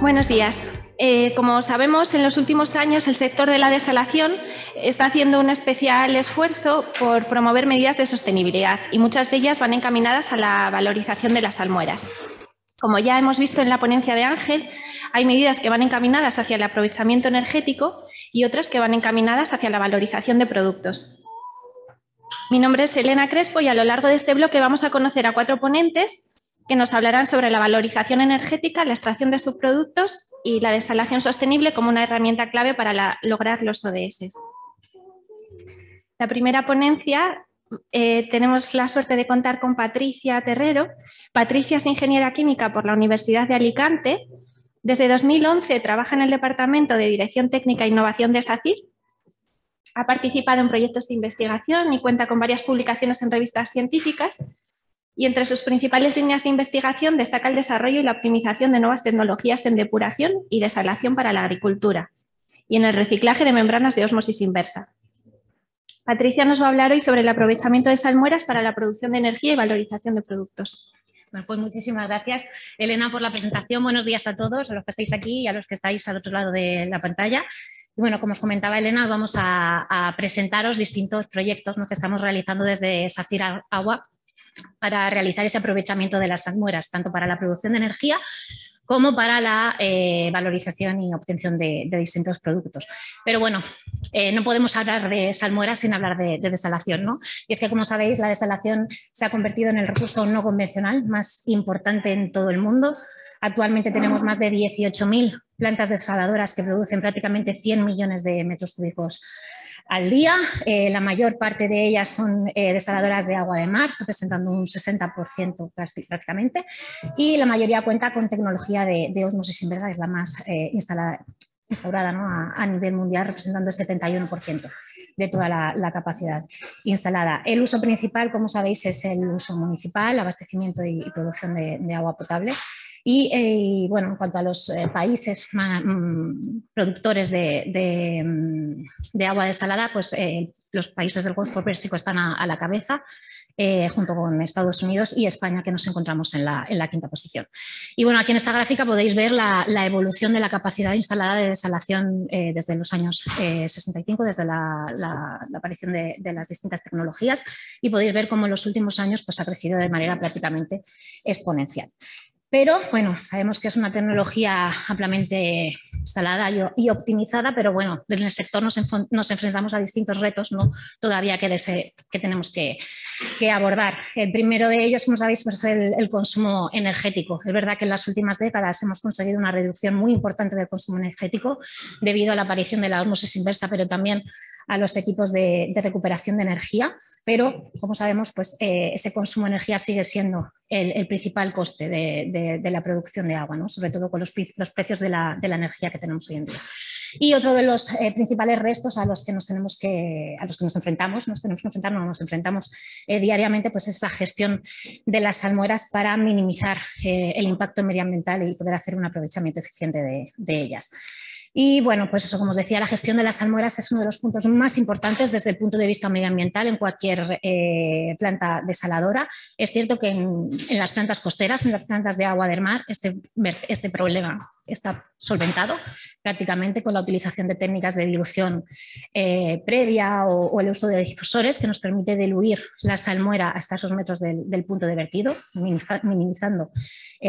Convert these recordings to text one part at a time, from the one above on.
Buenos días. Como sabemos, en los últimos años el sector de la desalación está haciendo un especial esfuerzo por promover medidas de sostenibilidad y muchas de ellas van encaminadas a la valorización de las salmueras. Como ya hemos visto en la ponencia de Ángel, hay medidas que van encaminadas hacia el aprovechamiento energético y otras que van encaminadas hacia la valorización de productos. Mi nombre es Elena Crespo y a lo largo de este bloque vamos a conocer a 4 ponentes que nos hablarán sobre la valorización energética, la extracción de subproductos y la desalación sostenible como una herramienta clave para lograr los ODS. La primera ponencia tenemos la suerte de contar con Patricia Terrero. Patricia es ingeniera química por la Universidad de Alicante. Desde 2011 trabaja en el Departamento de Dirección Técnica e Innovación de SACIR. Ha participado en proyectos de investigación y cuenta con varias publicaciones en revistas científicas. Y entre sus principales líneas de investigación destaca el desarrollo y la optimización de nuevas tecnologías en depuración y desalación para la agricultura y en el reciclaje de membranas de ósmosis inversa. Patricia nos va a hablar hoy sobre el aprovechamiento de salmueras para la producción de energía y valorización de productos. Bueno, pues muchísimas gracias, Elena, por la presentación. Buenos días a todos, a los que estáis aquí y a los que estáis al otro lado de la pantalla. Y bueno, como os comentaba Elena, vamos a presentaros distintos proyectos, ¿no?, que estamos realizando desde SACIR Agua para realizar ese aprovechamiento de las salmueras, tanto para la producción de energía como para la valorización y obtención de distintos productos. Pero bueno, no podemos hablar de salmueras sin hablar de desalación, ¿no? Y es que, como sabéis, la desalación se ha convertido en el recurso no convencional más importante en todo el mundo. Actualmente tenemos más de 18.000 plantas desaladoras que producen prácticamente 100 millones de metros cúbicos al día. La mayor parte de ellas son desaladoras de agua de mar, representando un 60% prácticamente, y la mayoría cuenta con tecnología de ósmosis inversa, es la más instaurada, ¿no?, a nivel mundial, representando el 71% de toda la capacidad instalada. El uso principal, como sabéis, es el uso municipal, abastecimiento y producción de agua potable. Y bueno, en cuanto a los países productores de agua desalada, pues los países del Golfo Pérsico están a la cabeza, junto con Estados Unidos y España, que nos encontramos en la quinta posición. Y bueno, aquí en esta gráfica podéis ver la evolución de la capacidad instalada de desalación desde los años 65, desde la aparición de las distintas tecnologías, y podéis ver cómo en los últimos años pues, ha crecido de manera prácticamente exponencial. Pero bueno, sabemos que es una tecnología ampliamente instalada y optimizada, pero bueno, en el sector nos enfrentamos a distintos retos, ¿no?, todavía que tenemos que abordar. El primero de ellos, como sabéis, pues es el consumo energético. Es verdad que en las últimas décadas hemos conseguido una reducción muy importante del consumo energético debido a la aparición de la ósmosis inversa, pero también a los equipos de recuperación de energía, pero como sabemos, pues ese consumo de energía sigue siendo el principal coste de la producción de agua, ¿no?, sobre todo con los precios de la energía que tenemos hoy en día. Y otro de los principales restos a los que nos enfrentamos diariamente, pues es la gestión de las salmueras para minimizar el impacto medioambiental y poder hacer un aprovechamiento eficiente de ellas. Y bueno, pues eso, como os decía, la gestión de las salmueras es uno de los puntos más importantes desde el punto de vista medioambiental en cualquier planta desaladora. Es cierto que en las plantas costeras, en las plantas de agua del mar, este problema está solventado prácticamente con la utilización de técnicas de dilución previa o el uso de difusores que nos permite diluir la salmuera hasta esos metros del punto de vertido, minimizando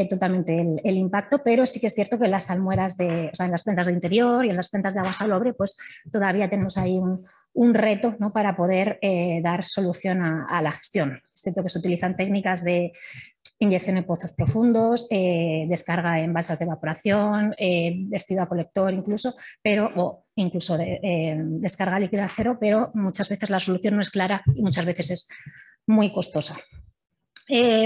totalmente el impacto, pero sí que es cierto que las salmueras en las plantas de interior y en las plantas de agua salobre, pues todavía tenemos ahí un reto, ¿no?, para poder dar solución a la gestión. Es cierto que se utilizan técnicas de inyección en pozos profundos, descarga en balsas de evaporación, vertido a colector incluso, o incluso descarga líquida a cero, pero muchas veces la solución no es clara y muchas veces es muy costosa.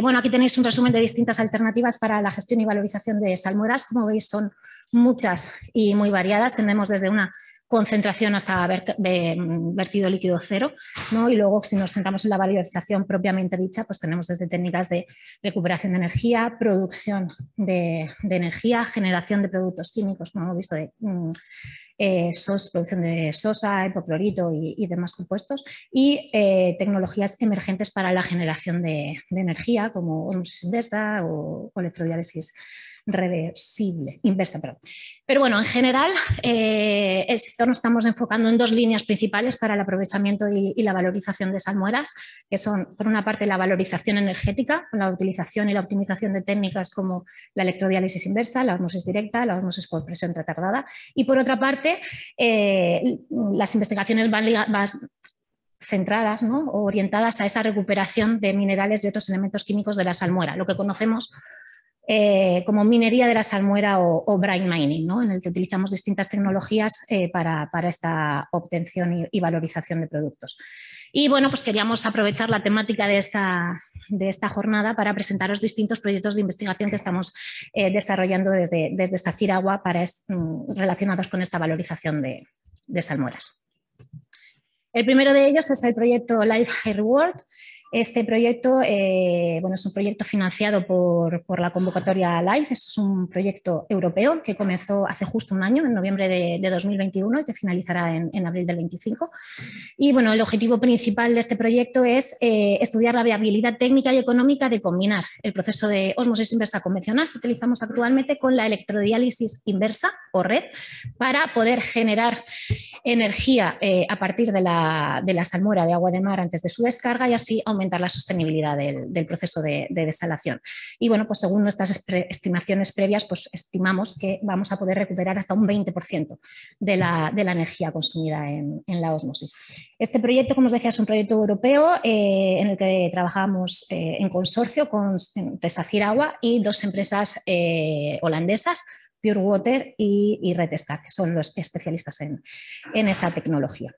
Bueno, aquí tenéis un resumen de distintas alternativas para la gestión y valorización de salmueras. Como veis, son muchas y muy variadas. Tenemos desde una concentración hasta vertido líquido cero, ¿no? Y luego, si nos centramos en la valorización propiamente dicha, pues tenemos desde técnicas de recuperación de energía, producción de energía, generación de productos químicos, como hemos visto, producción de sosa, hipoclorito y demás compuestos, y tecnologías emergentes para la generación de energía, como ósmosis inversa o electrodiálisis reversible, inversa, perdón. Pero bueno, en general, el sector nos estamos enfocando en dos líneas principales para el aprovechamiento y la valorización de salmueras, que son, por una parte, la valorización energética, con la utilización y la optimización de técnicas como la electrodiálisis inversa, la ósmosis directa, la ósmosis por presión retardada, y por otra parte, las investigaciones van centradas, ¿no?, o orientadas a esa recuperación de minerales y otros elementos químicos de la salmuera, lo que conocemos como minería de la salmuera o brine mining, ¿no?, en el que utilizamos distintas tecnologías para esta obtención y valorización de productos. Y bueno, pues queríamos aprovechar la temática de esta jornada para presentaros distintos proyectos de investigación que estamos desarrollando desde esta CIRAGUA relacionados con esta valorización de salmueras. El primero de ellos es el proyecto Life High Reward. Este proyecto bueno, es un proyecto financiado por la convocatoria LIFE. Es un proyecto europeo que comenzó hace justo un año, en noviembre de 2021, y que finalizará en abril del 25. Y bueno, el objetivo principal de este proyecto es estudiar la viabilidad técnica y económica de combinar el proceso de ósmosis inversa convencional que utilizamos actualmente con la electrodiálisis inversa o RED para poder generar energía a partir de la salmuera de agua de mar antes de su descarga y así aumentar la sostenibilidad del proceso de desalación. Y bueno, pues según nuestras estimaciones previas, pues estimamos que vamos a poder recuperar hasta un 20% de la energía consumida en la ósmosis. Este proyecto, como os decía, es un proyecto europeo en el que trabajamos en consorcio con empresa CIRAGUA y dos empresas holandesas, Pure Water y Retestar, que son los especialistas en esta tecnología.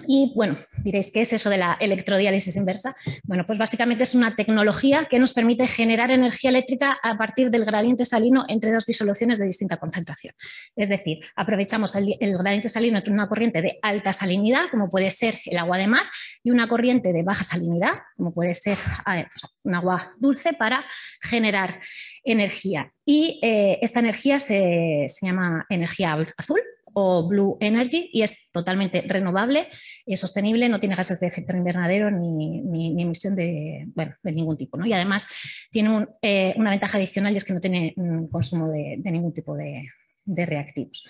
Y bueno, diréis, ¿qué es eso de la electrodiálisis inversa? Bueno, pues básicamente es una tecnología que nos permite generar energía eléctrica a partir del gradiente salino entre dos disoluciones de distinta concentración. Es decir, aprovechamos el gradiente salino entre una corriente de alta salinidad, como puede ser el agua de mar, y una corriente de baja salinidad, como puede ser un agua dulce, para generar energía. Y esta energía se llama energía azul o Blue Energy y es totalmente renovable, sostenible, no tiene gases de efecto invernadero ni emisión de ningún tipo, ¿no? Y además tiene una ventaja adicional y es que no tiene consumo de ningún tipo de reactivos.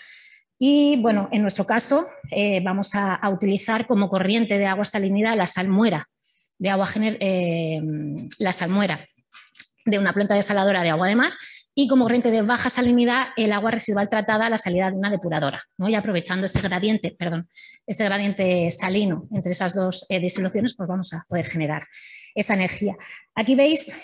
Y bueno, en nuestro caso vamos a utilizar como corriente de agua salinidad la salmuera de agua la salmuera de una planta desaladora de agua de mar y como corriente de baja salinidad el agua residual tratada a la salida de una depuradora, ¿no? Y aprovechando ese gradiente salino entre esas dos disoluciones, pues vamos a poder generar esa energía. Aquí veis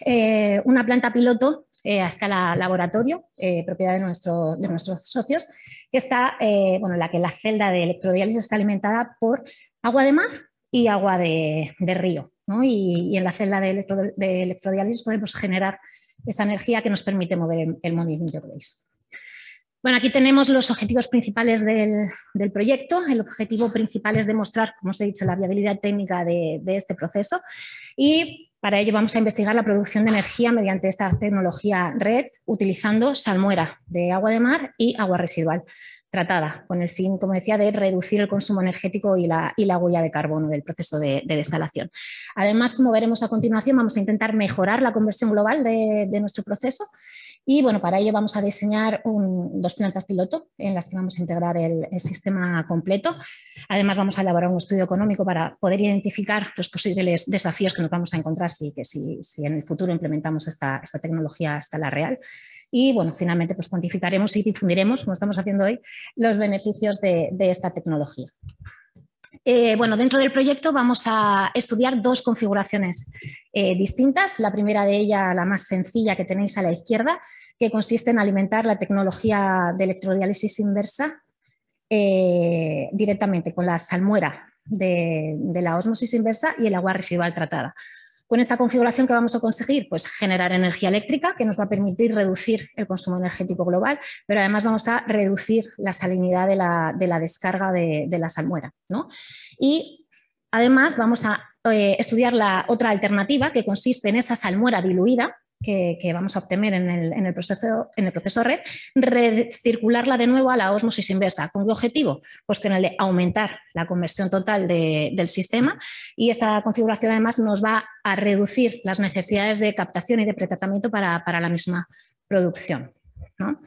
una planta piloto a escala laboratorio, propiedad de nuestros socios, que está, en la que la celda de electrodiálisis está alimentada por agua de mar y agua de río, ¿no? Y en la celda de electrodiálisis podemos generar esa energía que nos permite mover el movimiento que veis. Bueno, aquí tenemos los objetivos principales del proyecto. El objetivo principal es demostrar, como os he dicho, la viabilidad técnica de este proceso y para ello vamos a investigar la producción de energía mediante esta tecnología RED utilizando salmuera de agua de mar y agua residual tratada, con el fin, como decía, de reducir el consumo energético y la huella de carbono del proceso de desalación. Además, como veremos a continuación, vamos a intentar mejorar la conversión global de nuestro proceso y bueno, para ello vamos a diseñar dos plantas piloto en las que vamos a integrar el sistema completo. Además, vamos a elaborar un estudio económico para poder identificar los posibles desafíos que nos vamos a encontrar si en el futuro implementamos esta tecnología a escala real. Y bueno, finalmente pues cuantificaremos y difundiremos, como estamos haciendo hoy, los beneficios de esta tecnología. Bueno, dentro del proyecto vamos a estudiar dos configuraciones distintas. La primera de ellas, la más sencilla que tenéis a la izquierda, que consiste en alimentar la tecnología de electrodiálisis inversa directamente con la salmuera de la ósmosis inversa y el agua residual tratada. Con esta configuración, ¿qué vamos a conseguir? Pues generar energía eléctrica que nos va a permitir reducir el consumo energético global, pero además vamos a reducir la salinidad de la descarga de la salmuera, ¿no? Y además vamos a estudiar la otra alternativa que consiste en esa salmuera diluida que vamos a obtener en el proceso RED, recircularla de nuevo a la ósmosis inversa. ¿Con qué objetivo? Pues con el de aumentar la conversión total del sistema y esta configuración además nos va a reducir las necesidades de captación y de pretratamiento para la misma producción. ¿no?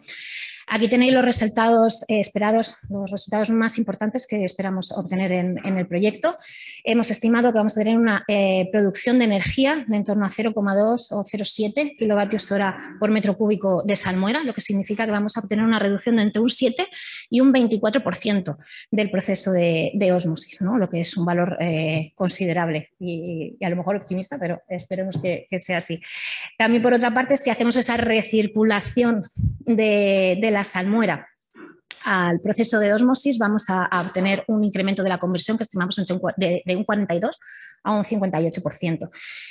Aquí tenéis los resultados esperados, los resultados más importantes que esperamos obtener en el proyecto. Hemos estimado que vamos a tener una producción de energía de en torno a 0,2 o 0,7 kilovatios hora por metro cúbico de salmuera, lo que significa que vamos a obtener una reducción de entre un 7 y un 24% del proceso de ósmosis, ¿no? Lo que es un valor considerable y a lo mejor optimista, pero esperemos que sea así. También, por otra parte, si hacemos esa recirculación de la salmuera al proceso de ósmosis, vamos a obtener un incremento de la conversión que estimamos de un 42 a un 58%.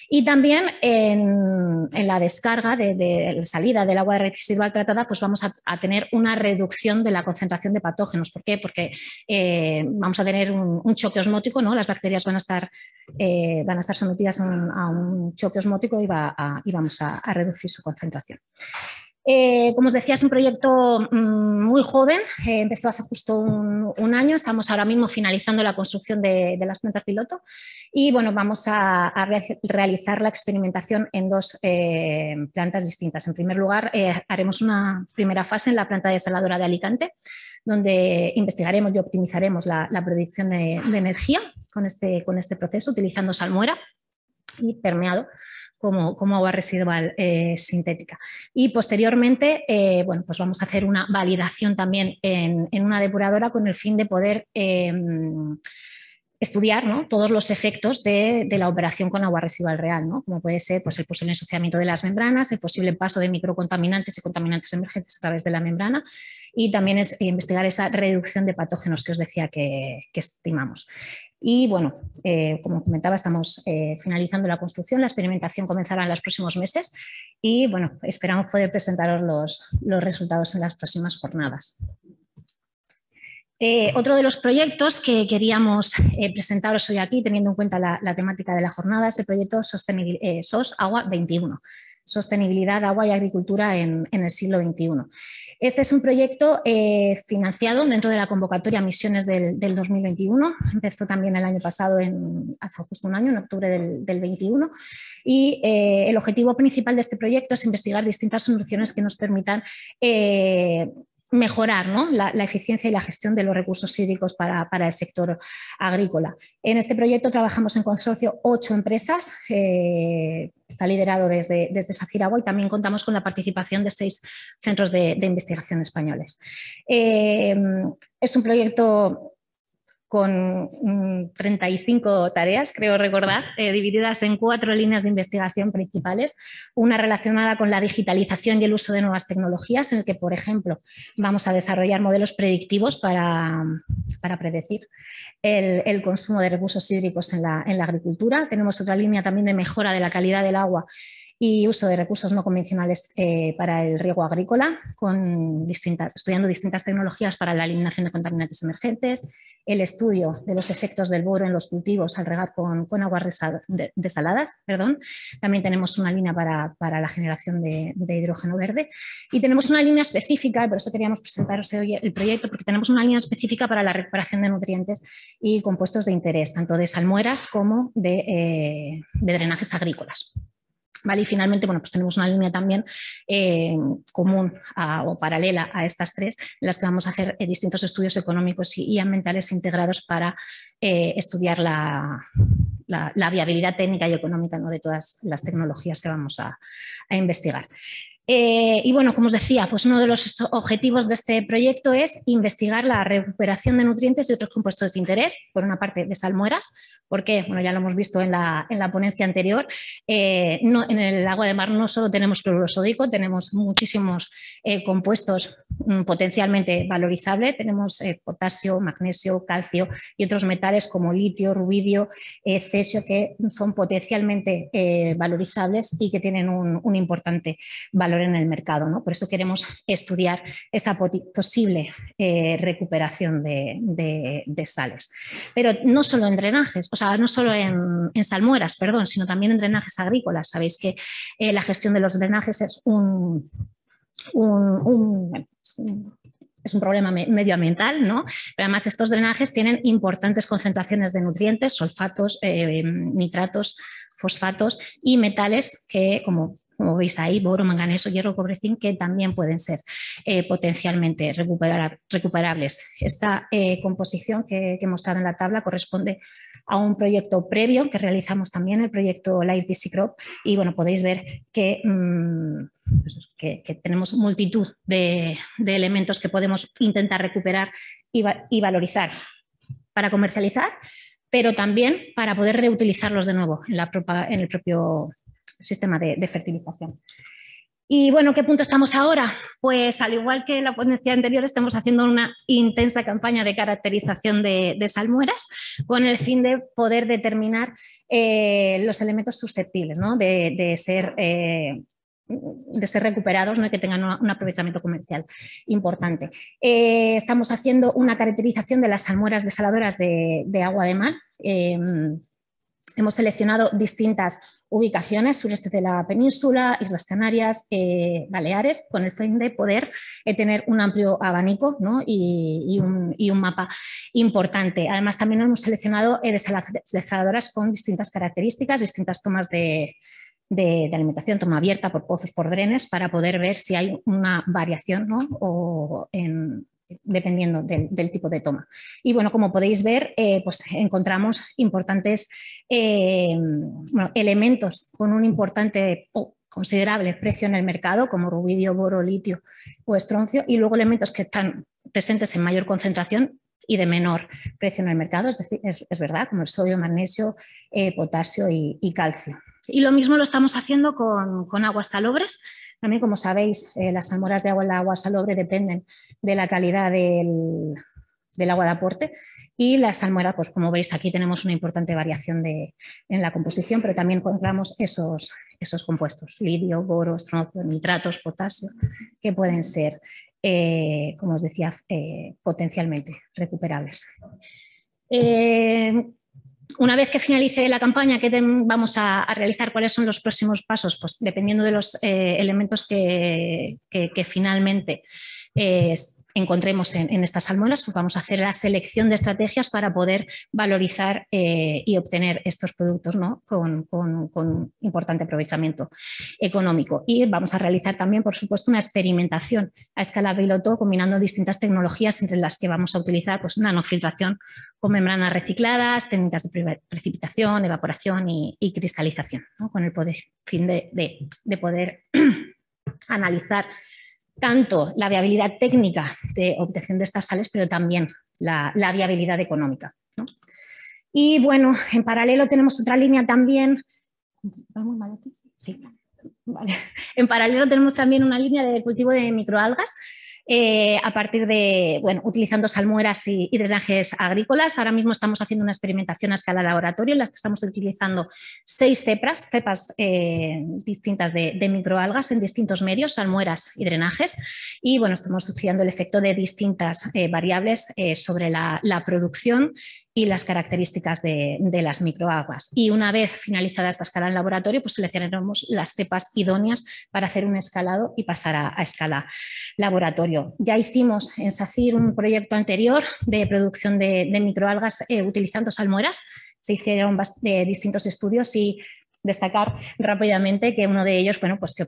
Y también en la descarga de la salida del agua residual tratada, pues vamos a tener una reducción de la concentración de patógenos. ¿Por qué? Porque vamos a tener un choque osmótico, ¿no? Las bacterias van a estar sometidas a un choque osmótico y vamos a reducir su concentración. Como os decía, es un proyecto muy joven, empezó hace justo un año, estamos ahora mismo finalizando la construcción de las plantas piloto y bueno, vamos a realizar la experimentación en dos plantas distintas. En primer lugar, haremos una primera fase en la planta desaladora de Alicante, donde investigaremos y optimizaremos la producción de energía con este proceso, utilizando salmuera y permeado como agua residual sintética. Y posteriormente, bueno, pues vamos a hacer una validación también en una depuradora con el fin de poder estudiar, ¿no?, todos los efectos de la operación con agua residual real, ¿no?, como puede ser pues, el posible ensuciamiento de las membranas, el posible paso de microcontaminantes y contaminantes emergentes a través de la membrana y también es investigar esa reducción de patógenos que os decía que estimamos. Y bueno, como comentaba, estamos finalizando la construcción, la experimentación comenzará en los próximos meses y bueno, esperamos poder presentaros los resultados en las próximas jornadas. Otro de los proyectos que queríamos presentaros hoy aquí, teniendo en cuenta la temática de la jornada, es el proyecto SOS Agua 21, Sostenibilidad, Agua y Agricultura en el siglo XXI. Este es un proyecto financiado dentro de la convocatoria Misiones del 2021, empezó también el año pasado, hace justo un año, en octubre del 21, y el objetivo principal de este proyecto es investigar distintas soluciones que nos permitan mejorar, ¿no?, la eficiencia y la gestión de los recursos hídricos para el sector agrícola. En este proyecto trabajamos en consorcio 8 empresas, está liderado desde SACIR Agua y también contamos con la participación de 6 centros de investigación españoles. Es un proyecto con 35 tareas, creo recordar, divididas en 4 líneas de investigación principales, una relacionada con la digitalización y el uso de nuevas tecnologías, en el que, por ejemplo, vamos a desarrollar modelos predictivos para predecir el consumo de recursos hídricos en la agricultura. Tenemos otra línea también de mejora de la calidad del agua y uso de recursos no convencionales para el riego agrícola, estudiando distintas tecnologías para la eliminación de contaminantes emergentes, el estudio de los efectos del boro en los cultivos al regar con aguas desaladas. También tenemos una línea para la generación de hidrógeno verde y tenemos una línea específica, y por eso queríamos presentaros hoy el proyecto, porque tenemos una línea específica para la recuperación de nutrientes y compuestos de interés, tanto de salmueras como de drenajes agrícolas. ¿Vale? Y finalmente, bueno, pues tenemos una línea también común o paralela a estas 3, en las que vamos a hacer distintos estudios económicos y ambientales integrados para estudiar la viabilidad técnica y económica, ¿no?, de todas las tecnologías que vamos a investigar. Y bueno, como os decía, pues uno de los objetivos de este proyecto es investigar la recuperación de nutrientes y otros compuestos de interés, por una parte de salmueras, porque bueno, ya lo hemos visto en la ponencia anterior, en el agua de mar no solo tenemos cloruro sódico, tenemos muchísimos compuestos potencialmente valorizables, tenemos potasio, magnesio, calcio y otros metales como litio, rubidio, cesio, que son potencialmente valorizables y que tienen un importante valor en el mercado, ¿no? Por eso queremos estudiar esa posible recuperación de sales. Pero no solo en drenajes, o sea, no solo en salmueras, perdón, sino también en drenajes agrícolas. Sabéis que la gestión de los drenajes es un problema medioambiental, ¿no? Pero además estos drenajes tienen importantes concentraciones de nutrientes, sulfatos, nitratos, fosfatos y metales que, como como veis ahí, boro, manganeso, hierro, cobre, zinc, que también pueden ser potencialmente recuperables. Esta composición que he mostrado en la tabla corresponde a un proyecto previo que realizamos también, el proyecto Life DC Crop, y bueno, podéis ver que tenemos multitud de elementos que podemos intentar recuperar y valorizar para comercializar, pero también para poder reutilizarlos de nuevo en el propio sistema de fertilización. Y bueno, ¿qué punto estamos ahora? Pues al igual que la ponencia anterior, estamos haciendo una intensa campaña de caracterización de salmueras con el fin de poder determinar los elementos susceptibles, ¿no? de ser recuperados, ¿no? Y que tengan un aprovechamiento comercial importante. Estamos haciendo una caracterización de las salmueras desaladoras de agua de mar. Hemos seleccionado distintas ubicaciones, sureste de la península, Islas Canarias, Baleares, con el fin de poder tener un amplio abanico, ¿no? y un mapa importante. Además, también hemos seleccionado desaladoras con distintas características, distintas tomas de alimentación, toma abierta por pozos, por drenes, para poder ver si hay una variación, ¿no? Dependiendo del tipo de toma. Y bueno, como podéis ver, pues encontramos importantes elementos con un importante o considerable precio en el mercado, como rubidio, boro, litio o estroncio, y luego elementos que están presentes en mayor concentración y de menor precio en el mercado, es decir, es verdad, como el sodio, magnesio, potasio y calcio. Y lo mismo lo estamos haciendo con aguas salobres. También, como sabéis, las salmueras de agua salobre dependen de la calidad del agua de aporte, y las salmueras, pues como veis, aquí tenemos una importante variación en la composición, pero también encontramos esos compuestos, lidio, boro, estroncio, nitratos, potasio, que pueden ser, como os decía, potencialmente recuperables. Una vez que finalice la campaña, ¿qué vamos a realizar? ¿Cuáles son los próximos pasos? Pues dependiendo de los elementos que finalmente encontremos en estas salmueras, pues vamos a hacer la selección de estrategias para poder valorizar y obtener estos productos, ¿no? con importante aprovechamiento económico. Y vamos a realizar también, por supuesto, una experimentación a escala piloto, combinando distintas tecnologías, entre las que vamos a utilizar pues, nanofiltración con membranas recicladas, técnicas de precipitación, evaporación y cristalización, ¿no? Con el fin de poder analizar tanto la viabilidad técnica de obtención de estas sales, pero también la viabilidad económica, ¿no? Y bueno, en paralelo tenemos otra línea también. ¿Vamos mal aquí? Sí. Vale. En paralelo tenemos también una línea de cultivo de microalgas, a partir de, bueno, utilizando salmueras y drenajes agrícolas. Ahora mismo estamos haciendo una experimentación a escala laboratorio en la que estamos utilizando 6 cepas distintas de microalgas en distintos medios, salmueras y drenajes, y bueno, estamos estudiando el efecto de distintas variables sobre la producción y las características de las microalgas. Y una vez finalizada esta escala en laboratorio, pues seleccionaremos las cepas idóneas para hacer un escalado y pasar a escala laboratorio. Ya hicimos en SACIR un proyecto anterior de producción de microalgas utilizando salmueras. Se hicieron distintos estudios y destacar rápidamente que uno de ellos, bueno, pues que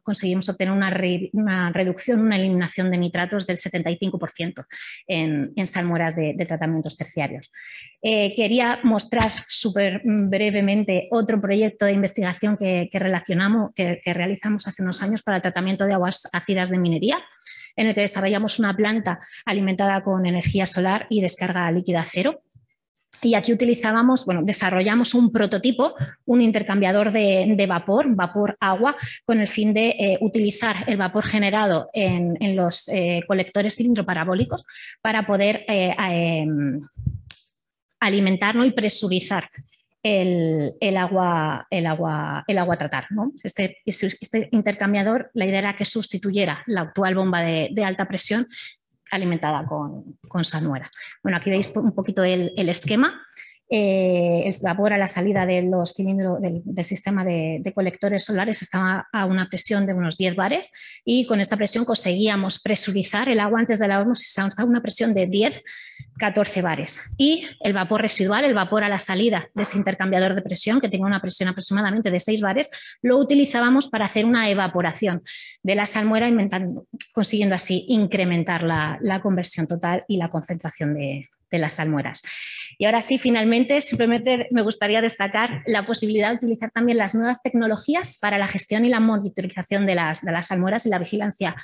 conseguimos obtener una reducción, una eliminación de nitratos del 75% en salmueras de tratamientos terciarios. Quería mostrar súper brevemente otro proyecto de investigación que realizamos hace unos años para el tratamiento de aguas ácidas de minería, en el que desarrollamos una planta alimentada con energía solar y descarga líquida cero. Y aquí desarrollamos un prototipo, un intercambiador de vapor-agua, con el fin de utilizar el vapor generado en los colectores cilindroparabólicos para poder alimentar, ¿no? y presurizar el agua a tratar, ¿no? Este intercambiador, la idea era que sustituyera la actual bomba de alta presión alimentada con salmuera. Bueno, aquí veis un poquito el esquema. el vapor a la salida de los cilindros del sistema de colectores solares estaba a una presión de unos 10 bares y con esta presión conseguíamos presurizar el agua antes de la osmosis a una presión de 10-14 bares. Y el vapor residual, el vapor a la salida de ese intercambiador de presión, que tenía una presión aproximadamente de 6 bares, lo utilizábamos para hacer una evaporación de la salmuera, consiguiendo así incrementar la conversión total y la concentración de las salmueras. Y ahora sí, finalmente, simplemente me gustaría destacar la posibilidad de utilizar también las nuevas tecnologías para la gestión y la monitorización de las salmueras y la vigilancia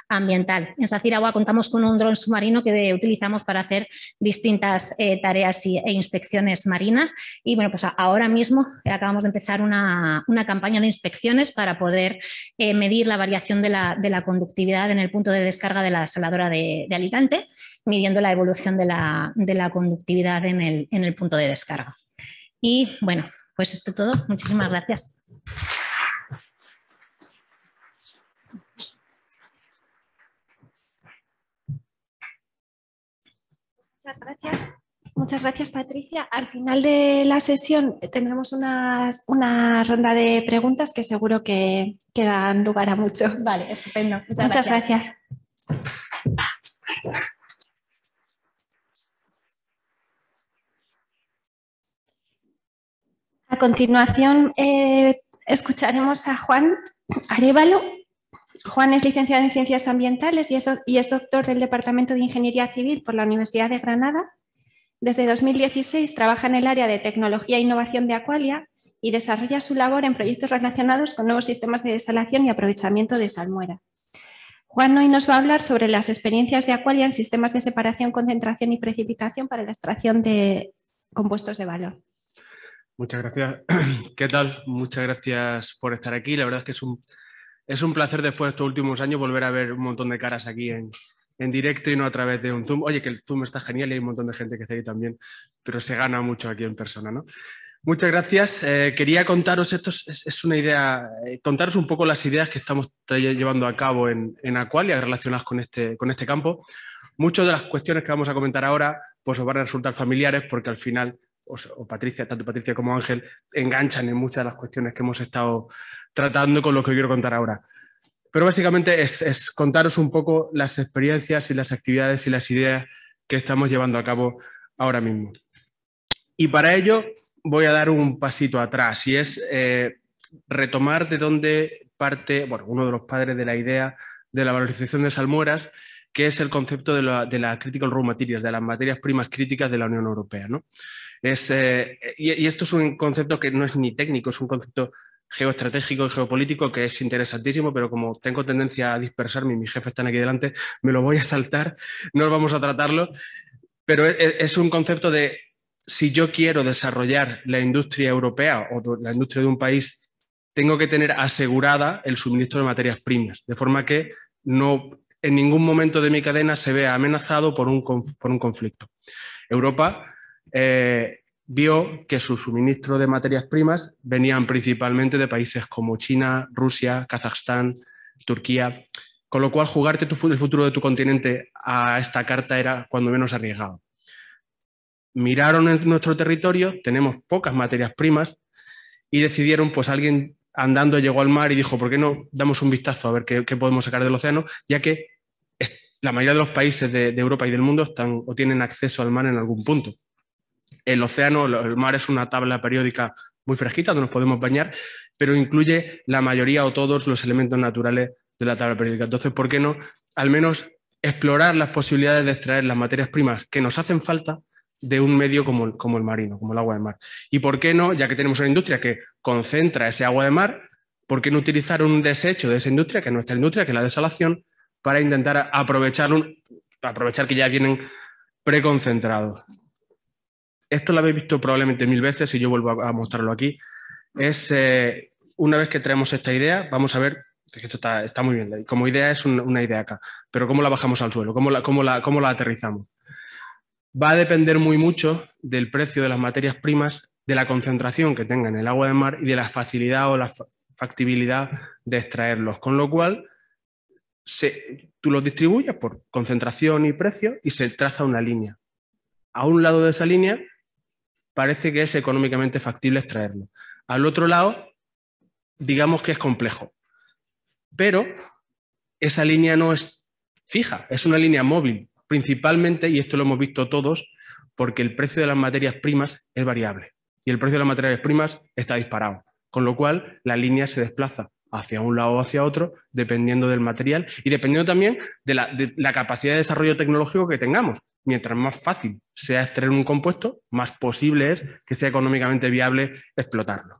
ambiental. En SACIR Agua contamos con un dron submarino que utilizamos para hacer distintas tareas e inspecciones marinas y bueno, pues ahora mismo acabamos de empezar una campaña de inspecciones para poder medir la variación de la conductividad en el punto de descarga de la desaladora de Alicante, midiendo la evolución de la conductividad en el punto de descarga. Y bueno, pues esto es todo. Muchísimas gracias. Muchas gracias. Muchas gracias, Patricia. Al final de la sesión tendremos una ronda de preguntas que seguro que dan lugar a mucho. Vale, estupendo. Muchas gracias. A continuación, escucharemos a Juan Arévalo. Juan es licenciado en Ciencias Ambientales y es doctor del Departamento de Ingeniería Civil por la Universidad de Granada. Desde 2016 trabaja en el área de Tecnología e Innovación de Aqualia y desarrolla su labor en proyectos relacionados con nuevos sistemas de desalación y aprovechamiento de salmuera. Juan hoy nos va a hablar sobre las experiencias de Aqualia en sistemas de separación, concentración y precipitación para la extracción de compuestos de valor. Muchas gracias. ¿Qué tal? Muchas gracias por estar aquí. La verdad es que es un placer después de estos últimos años volver a ver un montón de caras aquí en directo y no a través de un Zoom. Oye, que el Zoom está genial y hay un montón de gente que está ahí también, pero se gana mucho aquí en persona, ¿no? Muchas gracias. Quería contaros, esto es una idea, contaros un poco las ideas que estamos llevando a cabo en Aqualia relacionadas con este campo. Muchas de las cuestiones que vamos a comentar ahora pues os van a resultar familiares porque al final o Patricia, tanto Patricia como Ángel, enganchan en muchas de las cuestiones que hemos estado tratando con lo que quiero contar ahora. Pero básicamente es contaros un poco las experiencias y las actividades y las ideas que estamos llevando a cabo ahora mismo. Y para ello voy a dar un pasito atrás y es retomar de dónde parte, bueno, uno de los padres de la idea de la valorización de salmueras, que es el concepto de la critical raw materials, de las materias primas críticas de la Unión Europea, ¿no? Y esto es un concepto que no es ni técnico, es un concepto geoestratégico y geopolítico que es interesantísimo, pero como tengo tendencia a dispersarme y mis jefes están aquí delante, me lo voy a saltar, no vamos a tratarlo, pero es un concepto de si yo quiero desarrollar la industria europea o la industria de un país, tengo que tener asegurada el suministro de materias primas, de forma que no en ningún momento de mi cadena se vea amenazado por un conflicto. Europa vio que su suministro de materias primas venían principalmente de países como China, Rusia, Kazajstán, Turquía, con lo cual jugarte el futuro de tu continente a esta carta era cuando menos arriesgado. Miraron en nuestro territorio, tenemos pocas materias primas y decidieron, pues alguien andando llegó al mar y dijo, ¿por qué no damos un vistazo a ver qué podemos sacar del océano? Ya que la mayoría de los países de Europa y del mundo están o tienen acceso al mar en algún punto. El océano, el mar es una tabla periódica muy fresquita donde nos podemos bañar, pero incluye la mayoría o todos los elementos naturales de la tabla periódica. Entonces, ¿por qué no al menos explorar las posibilidades de extraer las materias primas que nos hacen falta de un medio como el marino, como el agua de mar? Y ¿por qué no, ya que tenemos una industria que concentra ese agua de mar, por qué no utilizar un desecho de esa industria, que es nuestra industria, que es la desalación, para intentar aprovechar que ya vienen preconcentrados? Esto lo habéis visto probablemente 1000 veces y yo vuelvo a mostrarlo aquí. Una vez que traemos esta idea, vamos a ver que esto está muy bien. Como idea es una idea acá, pero ¿cómo la bajamos al suelo? ¿Cómo la aterrizamos? Va a depender muy mucho del precio de las materias primas, de la concentración que tenga en el agua de mar y de la facilidad o la factibilidad de extraerlos. Con lo cual, tú los distribuyes por concentración y precio y se traza una línea. A un lado de esa línea parece que es económicamente factible extraerlo. Al otro lado, digamos que es complejo. Pero esa línea no es fija, es una línea móvil, principalmente, y esto lo hemos visto todos, porque el precio de las materias primas es variable y el precio de las materias primas está disparado, con lo cual la línea se desplaza hacia un lado o hacia otro, dependiendo del material y dependiendo también de la capacidad de desarrollo tecnológico que tengamos. Mientras más fácil sea extraer un compuesto, más posible es que sea económicamente viable explotarlo.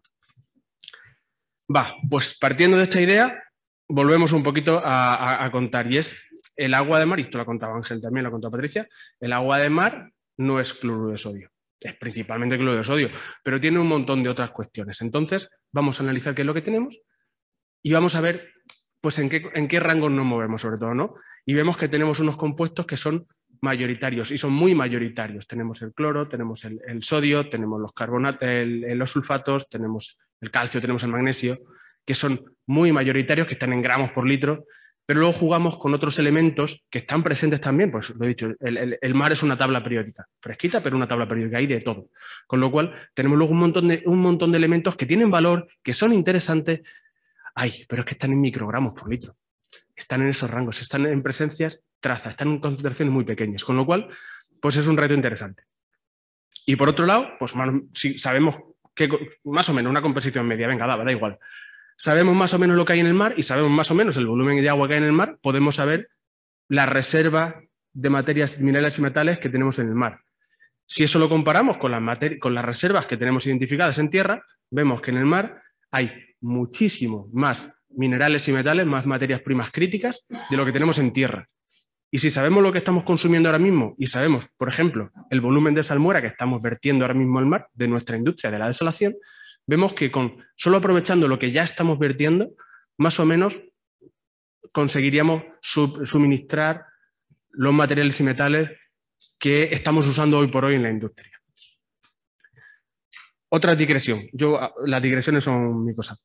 Pues partiendo de esta idea, volvemos un poquito a contar, y es el agua de mar, y esto lo ha contado Ángel también, lo ha contado Patricia, el agua de mar no es cloruro de sodio, es principalmente cloruro de sodio, pero tiene un montón de otras cuestiones. Entonces, vamos a analizar qué es lo que tenemos y vamos a ver pues, en qué rangos nos movemos, sobre todo, ¿no? Y vemos que tenemos unos compuestos que son mayoritarios y son muy mayoritarios. Tenemos el cloro, tenemos el sodio, tenemos los carbonatos, los sulfatos, tenemos el calcio, tenemos el magnesio, que son muy mayoritarios, que están en gramos por litro, pero luego jugamos con otros elementos que están presentes también, pues lo he dicho, el mar es una tabla periódica, fresquita, pero una tabla periódica, hay de todo. Con lo cual tenemos luego un montón de elementos que tienen valor, que son interesantes, pero es que están en microgramos por litro. Están en esos rangos, están en presencias traza, están en concentraciones muy pequeñas, con lo cual, pues es un reto interesante. Y por otro lado, pues si sabemos que más o menos una composición media, venga, da igual. Sabemos más o menos lo que hay en el mar y sabemos más o menos el volumen de agua que hay en el mar, podemos saber la reserva de materias, minerales y metales que tenemos en el mar. Si eso lo comparamos con las reservas que tenemos identificadas en tierra, vemos que en el mar hay muchísimo más minerales y metales, más materias primas críticas de lo que tenemos en tierra. Y si sabemos lo que estamos consumiendo ahora mismo y sabemos, por ejemplo, el volumen de salmuera que estamos vertiendo ahora mismo al mar de nuestra industria de la desalación, vemos que solo aprovechando lo que ya estamos vertiendo, más o menos conseguiríamos suministrar los materiales y metales que estamos usando hoy por hoy en la industria. Otra digresión. Las digresiones son mi cosa.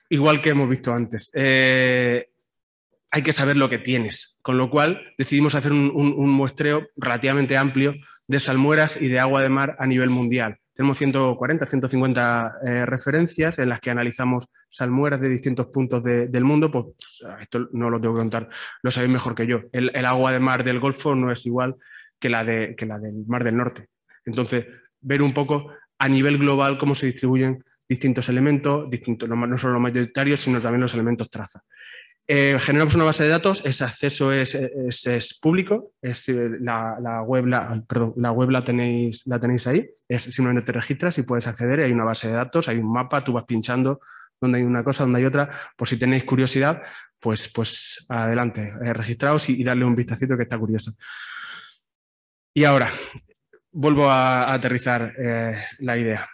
Igual que hemos visto antes. Hay que saber lo que tienes, con lo cual decidimos hacer un muestreo relativamente amplio de salmueras y de agua de mar a nivel mundial. Tenemos 140, 150 referencias en las que analizamos salmueras de distintos puntos del mundo. Pues esto no lo tengo que contar, lo sabéis mejor que yo. El agua de mar del Golfo no es igual que la del Mar del Norte. Entonces, ver un poco a nivel global cómo se distribuyen distintos elementos, no solo los mayoritarios, sino también los elementos traza. Generamos una base de datos, ese acceso es público, la web la tenéis ahí, simplemente te registras y puedes acceder, hay una base de datos, hay un mapa, tú vas pinchando donde hay una cosa, donde hay otra, por si tenéis curiosidad, pues adelante, registraos y darle un vistacito que está curioso. Y ahora, vuelvo a aterrizar la idea.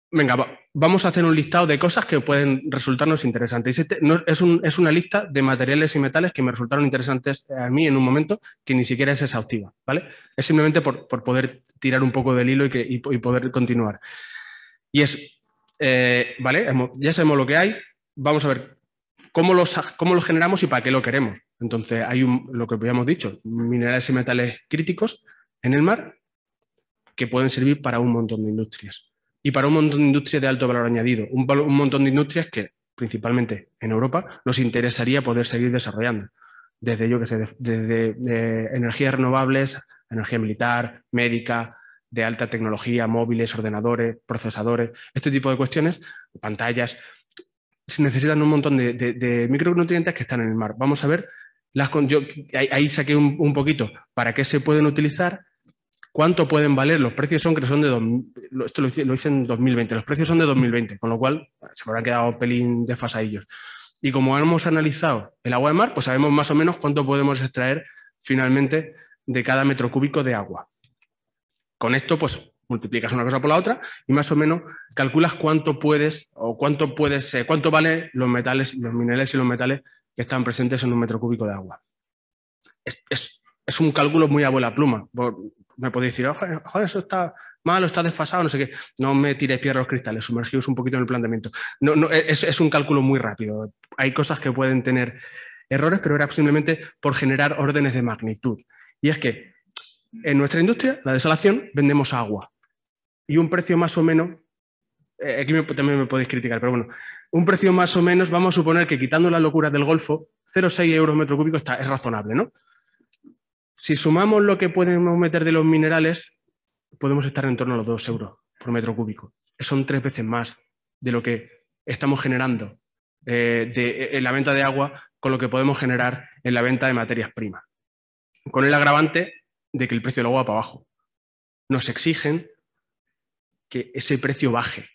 Venga, vamos a hacer un listado de cosas que pueden resultarnos interesantes. Es una lista de materiales y metales que me resultaron interesantes a mí en un momento que ni siquiera es exhaustiva, ¿vale? Es simplemente por poder tirar un poco del hilo y poder continuar. Y ¿vale? Ya sabemos lo que hay, vamos a ver cómo los generamos y para qué lo queremos. Entonces, hay lo que habíamos dicho, minerales y metales críticos en el mar que pueden servir para un montón de industrias. Y para un montón de industrias de alto valor añadido. Un montón de industrias que, principalmente en Europa, nos interesaría poder seguir desarrollando. Desde energías renovables, energía militar, médica, de alta tecnología, móviles, ordenadores, procesadores, este tipo de cuestiones, pantallas, se necesitan un montón de micronutrientes que están en el mar. Vamos a ver, ahí saqué un poquito para qué se pueden utilizar. ¿Cuánto pueden valer? Los precios son esto lo hice en 2020, los precios son de 2020, con lo cual se me habrán quedado un pelín desfasadillos. Y como hemos analizado el agua de mar, pues sabemos más o menos cuánto podemos extraer finalmente de cada metro cúbico de agua. Con esto, pues multiplicas una cosa por la otra y más o menos calculas cuánto valen los metales, los minerales y los metales que están presentes en un metro cúbico de agua. Es un cálculo muy a vuela pluma. Me podéis decir, joder, eso está mal, está desfasado, no sé qué. No me tiréis piedra a los cristales, sumergiros un poquito en el planteamiento. Es un cálculo muy rápido. Hay cosas que pueden tener errores, pero era simplemente por generar órdenes de magnitud. Y es que en nuestra industria, la desalación, vendemos agua. y un precio más o menos, aquí también me podéis criticar, pero bueno, un precio más o menos, vamos a suponer que quitando las locuras del Golfo, 0,6 euros metro cúbico es razonable, ¿no? Si sumamos lo que podemos meter de los minerales, podemos estar en torno a los 2 euros por metro cúbico. Son 3 veces más de lo que estamos generando en la venta de agua con lo que podemos generar en la venta de materias primas. Con el agravante de que el precio del agua va para abajo. Nos exigen que ese precio baje,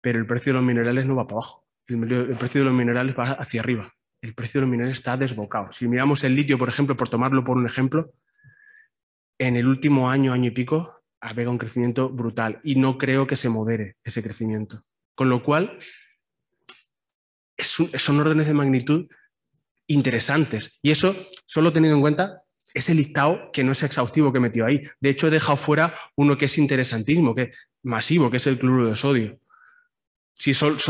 pero el precio de los minerales no va para abajo. El precio de los minerales va hacia arriba. El precio de los minerales está desbocado. Si miramos el litio, por ejemplo, por tomarlo por un ejemplo, en el último año, año y pico, ha pegado un crecimiento brutal y no creo que se modere ese crecimiento. Con lo cual, son órdenes de magnitud interesantes. Y eso, solo teniendo en cuenta ese listado que no es exhaustivo que he metido ahí. De hecho, he dejado fuera uno que es interesantísimo, que es masivo, que es el cloruro de sodio.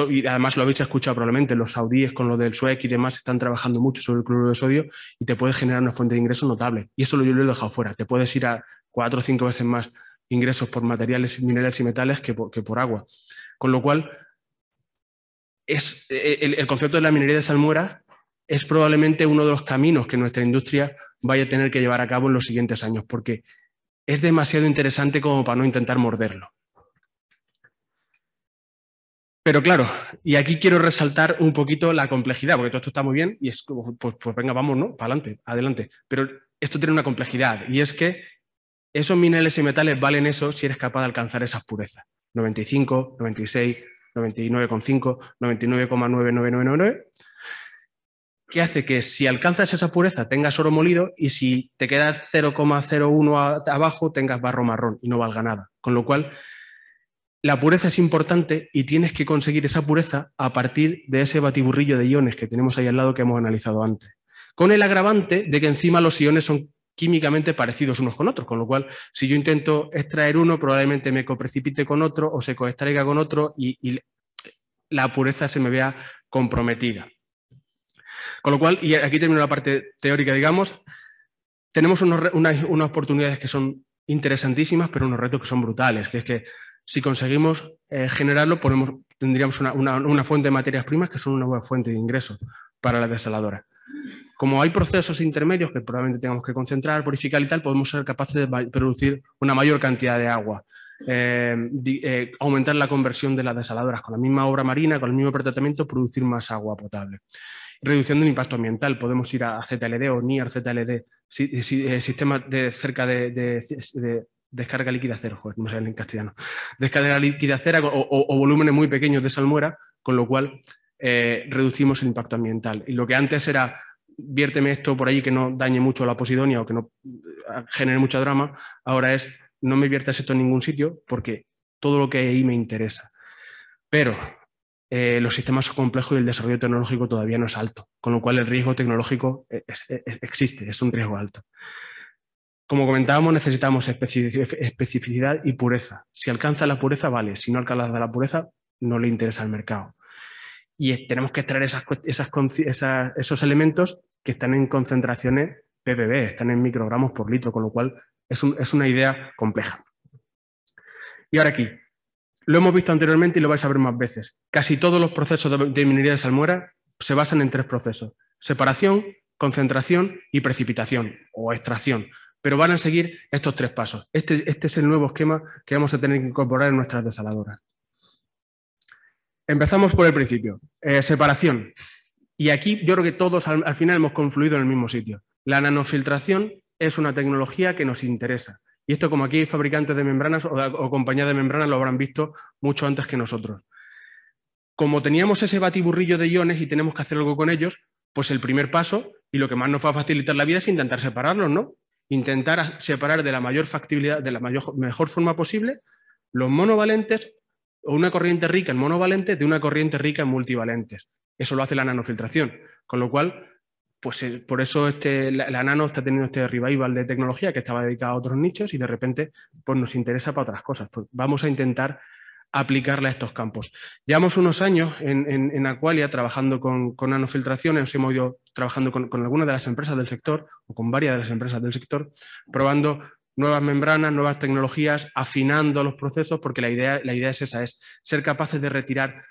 Y además lo habéis escuchado probablemente, los saudíes con lo del SUEC y demás están trabajando mucho sobre el cloruro de sodio y te puedes generar una fuente de ingresos notable. Y eso yo lo he dejado fuera. Te puedes ir a 4 o 5 veces más ingresos por materiales, minerales y metales que por agua. Con lo cual, el concepto de la minería de salmuera es probablemente uno de los caminos que nuestra industria vaya a tener que llevar a cabo en los siguientes años, porque es demasiado interesante como para no intentar morderlo. Pero claro, y aquí quiero resaltar un poquito la complejidad, porque todo esto está muy bien y es como, pues venga, vamos, ¿no? Para adelante, adelante. Pero esto tiene una complejidad y es que esos minerales y metales valen eso si eres capaz de alcanzar esas purezas. 95, 96, 99,5, 99,99999. ¿Qué hace? Que si alcanzas esa pureza tengas oro molido y si te quedas 0,01 abajo tengas barro marrón y no valga nada. Con lo cual, la pureza es importante y tienes que conseguir esa pureza a partir de ese batiburrillo de iones que tenemos ahí al lado que hemos analizado antes. Con el agravante de que encima los iones son químicamente parecidos unos con otros, con lo cual si yo intento extraer uno probablemente me coprecipite con otro o se coextraiga con otro y la pureza se me vea comprometida. Con lo cual, y aquí termino la parte teórica, digamos, tenemos unas oportunidades que son interesantísimas, pero unos retos que son brutales, que es que si conseguimos generarlo, tendríamos una fuente de materias primas que son una buena fuente de ingresos para la desaladora. Como hay procesos intermedios que probablemente tengamos que concentrar, purificar y tal, podemos ser capaces de producir una mayor cantidad de agua, aumentar la conversión de las desaladoras con la misma obra marina, con el mismo pretratamiento, producir más agua potable. Reduciendo el impacto ambiental, podemos ir a ZLD o NIR, ZLD, sistemas cerca de descarga líquida cero, joder, no me sale en castellano, descarga líquida cero o volúmenes muy pequeños de salmuera, con lo cual reducimos el impacto ambiental. Y lo que antes era, viérteme esto por ahí que no dañe mucho la posidonia o que no genere mucho drama, ahora es, no me viertas esto en ningún sitio porque todo lo que hay ahí me interesa. Pero los sistemas son complejos y el desarrollo tecnológico todavía no es alto, con lo cual el riesgo tecnológico existe, es un riesgo alto. Como comentábamos, necesitamos especificidad y pureza. Si alcanza la pureza, vale. Si no alcanza la pureza, no le interesa al mercado. Y tenemos que extraer esos elementos que están en concentraciones ppb, están en microgramos por litro, con lo cual es una idea compleja. Y ahora aquí, lo hemos visto anteriormente y lo vais a ver más veces. Casi todos los procesos de minería de salmuera se basan en 3 procesos: separación, concentración y precipitación o extracción. Pero van a seguir estos 3 pasos. Este es el nuevo esquema que vamos a tener que incorporar en nuestras desaladoras. Empezamos por el principio. Separación. Y aquí yo creo que todos al final hemos confluido en el mismo sitio. La nanofiltración es una tecnología que nos interesa. Y esto, como aquí hay fabricantes de membranas o compañías de membranas, lo habrán visto mucho antes que nosotros. Como teníamos ese batiburrillo de iones y tenemos que hacer algo con ellos, pues el primer paso, y lo que más nos va a facilitar la vida, es intentar separarlos, ¿no? Intentar separar de la mayor factibilidad, de la mejor forma posible, los monovalentes o una corriente rica en monovalentes de una corriente rica en multivalentes. Eso lo hace la nanofiltración. Con lo cual, pues por eso la nano está teniendo este revival de tecnología que estaba dedicada a otros nichos y de repente pues nos interesa para otras cosas. Pues vamos a intentar aplicarla a estos campos. Llevamos unos años en Aqualia trabajando con nanofiltraciones, hemos ido trabajando con algunas de las empresas del sector o con varias de las empresas del sector, probando nuevas membranas, nuevas tecnologías, afinando los procesos, porque la idea es esa, es ser capaces de retirar,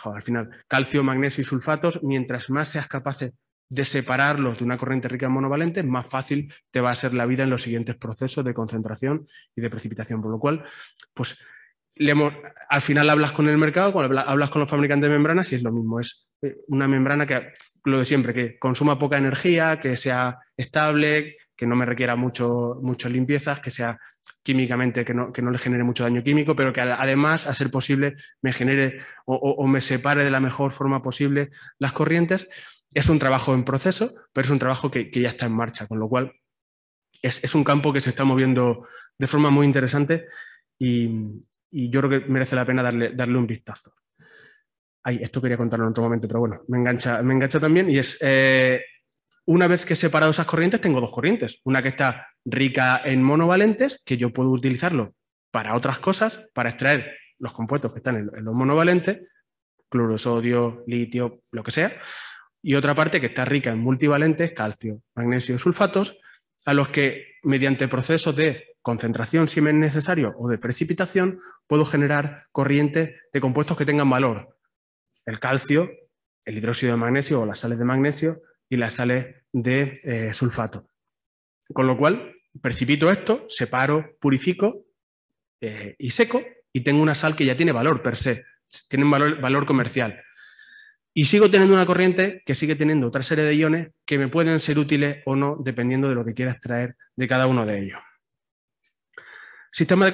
al final, calcio, magnesio y sulfatos. Mientras más seas capaces de separarlos de una corriente rica en monovalentes, más fácil te va a ser la vida en los siguientes procesos de concentración y de precipitación. Por lo cual, pues al final hablas con el mercado, cuando hablas con los fabricantes de membranas y es lo mismo. Es una membrana que, lo de siempre, que consuma poca energía, que sea estable, que no me requiera muchas limpiezas, que sea químicamente, que no le genere mucho daño químico, pero que además, a ser posible, me genere o me separe de la mejor forma posible las corrientes. Es un trabajo en proceso, pero es un trabajo que ya está en marcha, con lo cual es un campo que se está moviendo de forma muy interesante y yo creo que merece la pena darle un vistazo. Esto quería contarlo en otro momento, pero bueno, me engancha también y es... una vez que he separado esas corrientes, tengo dos corrientes. Una que está rica en monovalentes, que yo puedo utilizarlo para otras cosas, para extraer los compuestos que están en los monovalentes, cloruro de sodio, litio, lo que sea. Y otra parte que está rica en multivalentes, calcio, magnesio y sulfatos, a los que mediante procesos de concentración, si me es necesario, o de precipitación, puedo generar corrientes de compuestos que tengan valor. El calcio, el hidróxido de magnesio o las sales de magnesio, y las sales de sulfato. Con lo cual, precipito esto, separo, purifico y seco, y tengo una sal que ya tiene valor per se, tiene un valor comercial. Y sigo teniendo una corriente que sigue teniendo otra serie de iones que me pueden ser útiles o no, dependiendo de lo que quiera extraer de cada uno de ellos.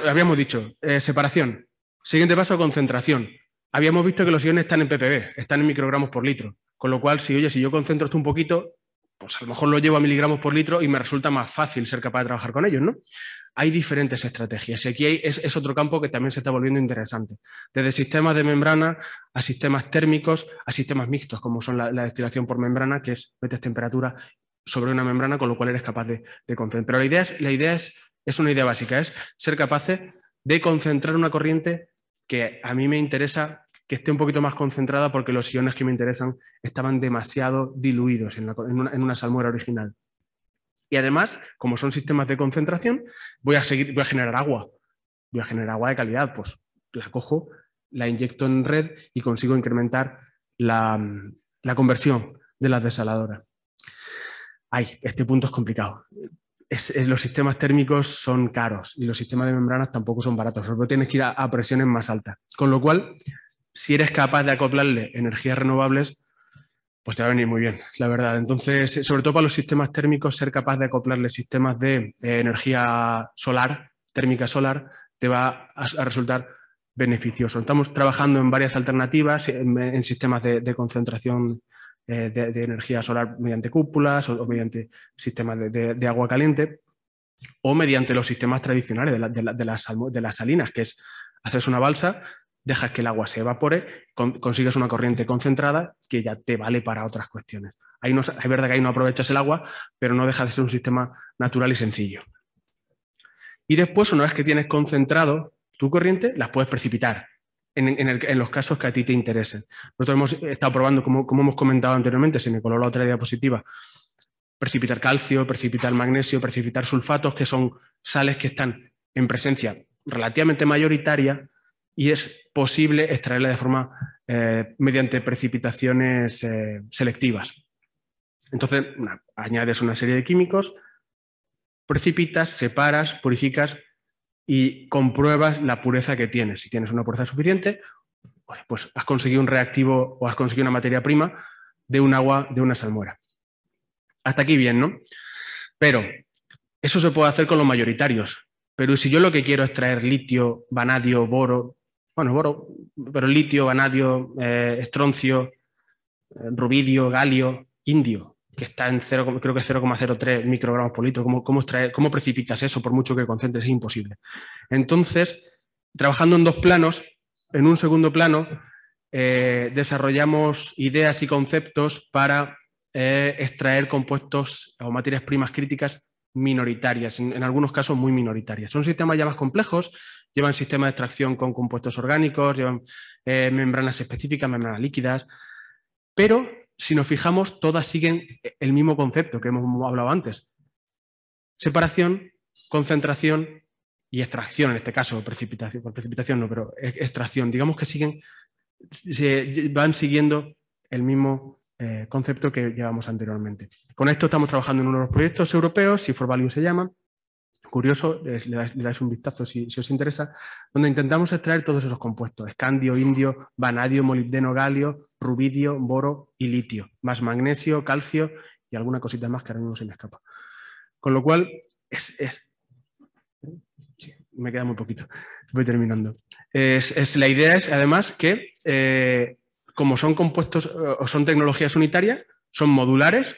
Habíamos dicho, separación. Siguiente paso, concentración. Habíamos visto que los iones están en ppb, están en microgramos por litro. Con lo cual, si yo concentro esto un poquito, pues a lo mejor lo llevo a miligramos por litro y me resulta más fácil ser capaz de trabajar con ellos, ¿no? Hay diferentes estrategias y aquí es otro campo que también se está volviendo interesante. Desde sistemas de membrana a sistemas térmicos, a sistemas mixtos, como son la destilación por membrana, que es metes temperatura sobre una membrana, con lo cual eres capaz de concentrar. Pero la idea es una idea básica, es ser capaces de concentrar una corriente que a mí me interesa que esté un poquito más concentrada porque los iones que me interesan estaban demasiado diluidos en una salmuera original. Y además, como son sistemas de concentración, voy a generar agua. Voy a generar agua de calidad, pues la cojo, la inyecto en red y consigo incrementar la conversión de las desaladoras. Este punto es complicado. Los sistemas térmicos son caros y los sistemas de membranas tampoco son baratos, sobre todo tienes que ir a presiones más altas. Con lo cual, si eres capaz de acoplarle energías renovables, pues te va a venir muy bien, la verdad. Entonces, sobre todo para los sistemas térmicos, ser capaz de acoplarle sistemas de energía solar, térmica solar, te va a resultar beneficioso. Estamos trabajando en varias alternativas, en sistemas de concentración de energía solar mediante cúpulas o mediante sistemas de agua caliente o mediante los sistemas tradicionales de las salinas, que es haces una balsa, dejas que el agua se evapore, consigues una corriente concentrada que ya te vale para otras cuestiones. Es verdad que ahí no aprovechas el agua, pero no deja de ser un sistema natural y sencillo. Y después, una vez que tienes concentrado tu corriente, las puedes precipitar en los casos que a ti te interesen. Nosotros hemos estado probando, como hemos comentado anteriormente, se me coló la otra diapositiva, precipitar calcio, precipitar magnesio, precipitar sulfatos, que son sales que están en presencia relativamente mayoritaria y es posible extraerla de forma mediante precipitaciones selectivas. Entonces, añades una serie de químicos, precipitas, separas, purificas y compruebas la pureza que tienes. Si tienes una pureza suficiente, pues has conseguido un reactivo o has conseguido una materia prima de un agua de una salmuera. Hasta aquí bien, ¿no? Pero eso se puede hacer con los mayoritarios. Pero si yo lo que quiero es extraer litio, vanadio, boro, pero litio, vanadio, estroncio, rubidio, galio, indio, que está en creo que 0,03 microgramos por litro. ¿Cómo precipitas eso? Por mucho que concentres, es imposible. Entonces, trabajando en dos planos, en un segundo plano, desarrollamos ideas y conceptos para extraer compuestos o materias primas críticas minoritarias, en algunos casos muy minoritarias. Son sistemas ya más complejos, llevan sistemas de extracción con compuestos orgánicos, llevan membranas específicas, membranas líquidas, pero si nos fijamos, todas siguen el mismo concepto que hemos hablado antes. Separación, concentración y extracción, en este caso, precipitación, por precipitación no, pero extracción. Digamos que van siguiendo el mismo concepto que llevamos anteriormente. Con esto estamos trabajando en uno de los proyectos europeos, Sea4Value se llama, curioso, le dais un vistazo si os interesa, donde intentamos extraer todos esos compuestos, escandio, indio, vanadio, molibdeno, galio, rubidio, boro y litio, más magnesio, calcio y alguna cosita más que ahora mismo se me escapa. Con lo cual, sí, me queda muy poquito, voy terminando. La idea es, además, que como son compuestos o son tecnologías unitarias, son modulares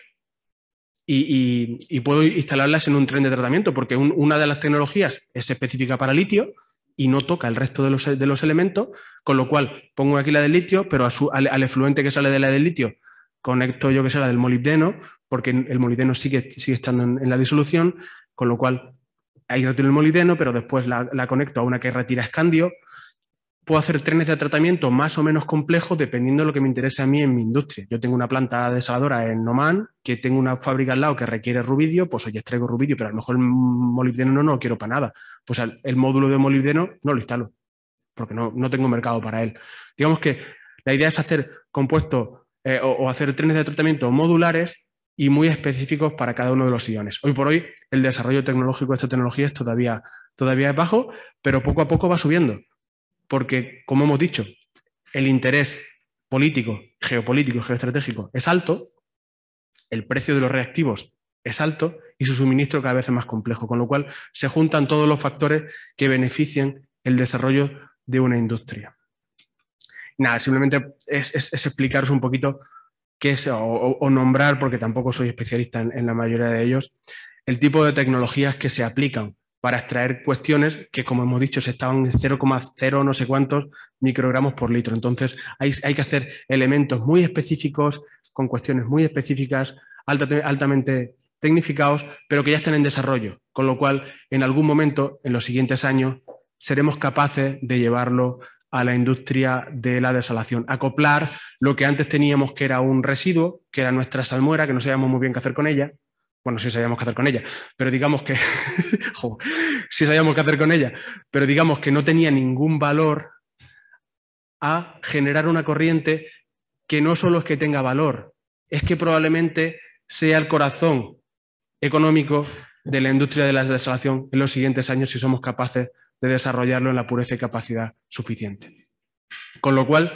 y puedo instalarlas en un tren de tratamiento, porque una de las tecnologías es específica para litio y no toca el resto de los elementos, con lo cual pongo aquí la del litio, pero al efluente que sale de la del litio conecto yo que sea la del molibdeno, porque el molibdeno sigue estando en la disolución, con lo cual ahí retiro el molibdeno, pero después la conecto a una que retira escandio. Puedo hacer trenes de tratamiento más o menos complejos dependiendo de lo que me interese a mí en mi industria. Yo tengo una planta desaladora en Oman, que tengo una fábrica al lado que requiere rubidio, pues hoy extraigo rubidio, pero a lo mejor el molibdeno no lo quiero para nada. Pues el módulo de molibdeno no lo instalo, porque no tengo mercado para él. Digamos que la idea es hacer compuestos o hacer trenes de tratamiento modulares y muy específicos para cada uno de los iones. Hoy por hoy el desarrollo tecnológico de esta tecnología es todavía es bajo, pero poco a poco va subiendo. Porque, como hemos dicho, el interés político, geopolítico y geoestratégico es alto, el precio de los reactivos es alto y su suministro cada vez es más complejo, con lo cual se juntan todos los factores que beneficien el desarrollo de una industria. Nada, simplemente es explicaros un poquito qué es o nombrar, porque tampoco soy especialista en la mayoría de ellos, el tipo de tecnologías que se aplican para extraer cuestiones que, como hemos dicho, se estaban en 0,0 no sé cuántos microgramos por litro. Entonces, hay que hacer elementos muy específicos, con cuestiones muy específicas, altamente tecnificados, pero que ya están en desarrollo. Con lo cual, en algún momento, en los siguientes años, seremos capaces de llevarlo a la industria de la desalación. Acoplar lo que antes teníamos que era un residuo, que era nuestra salmuera, que no sabíamos muy bien qué hacer con ella. Bueno, sí sabíamos qué hacer con ella, pero digamos que sí sabíamos qué hacer con ella, pero digamos que no tenía ningún valor a generar una corriente que no solo es que tenga valor, es que probablemente sea el corazón económico de la industria de la desalación en los siguientes años si somos capaces de desarrollarlo en la pureza y capacidad suficiente. Con lo cual,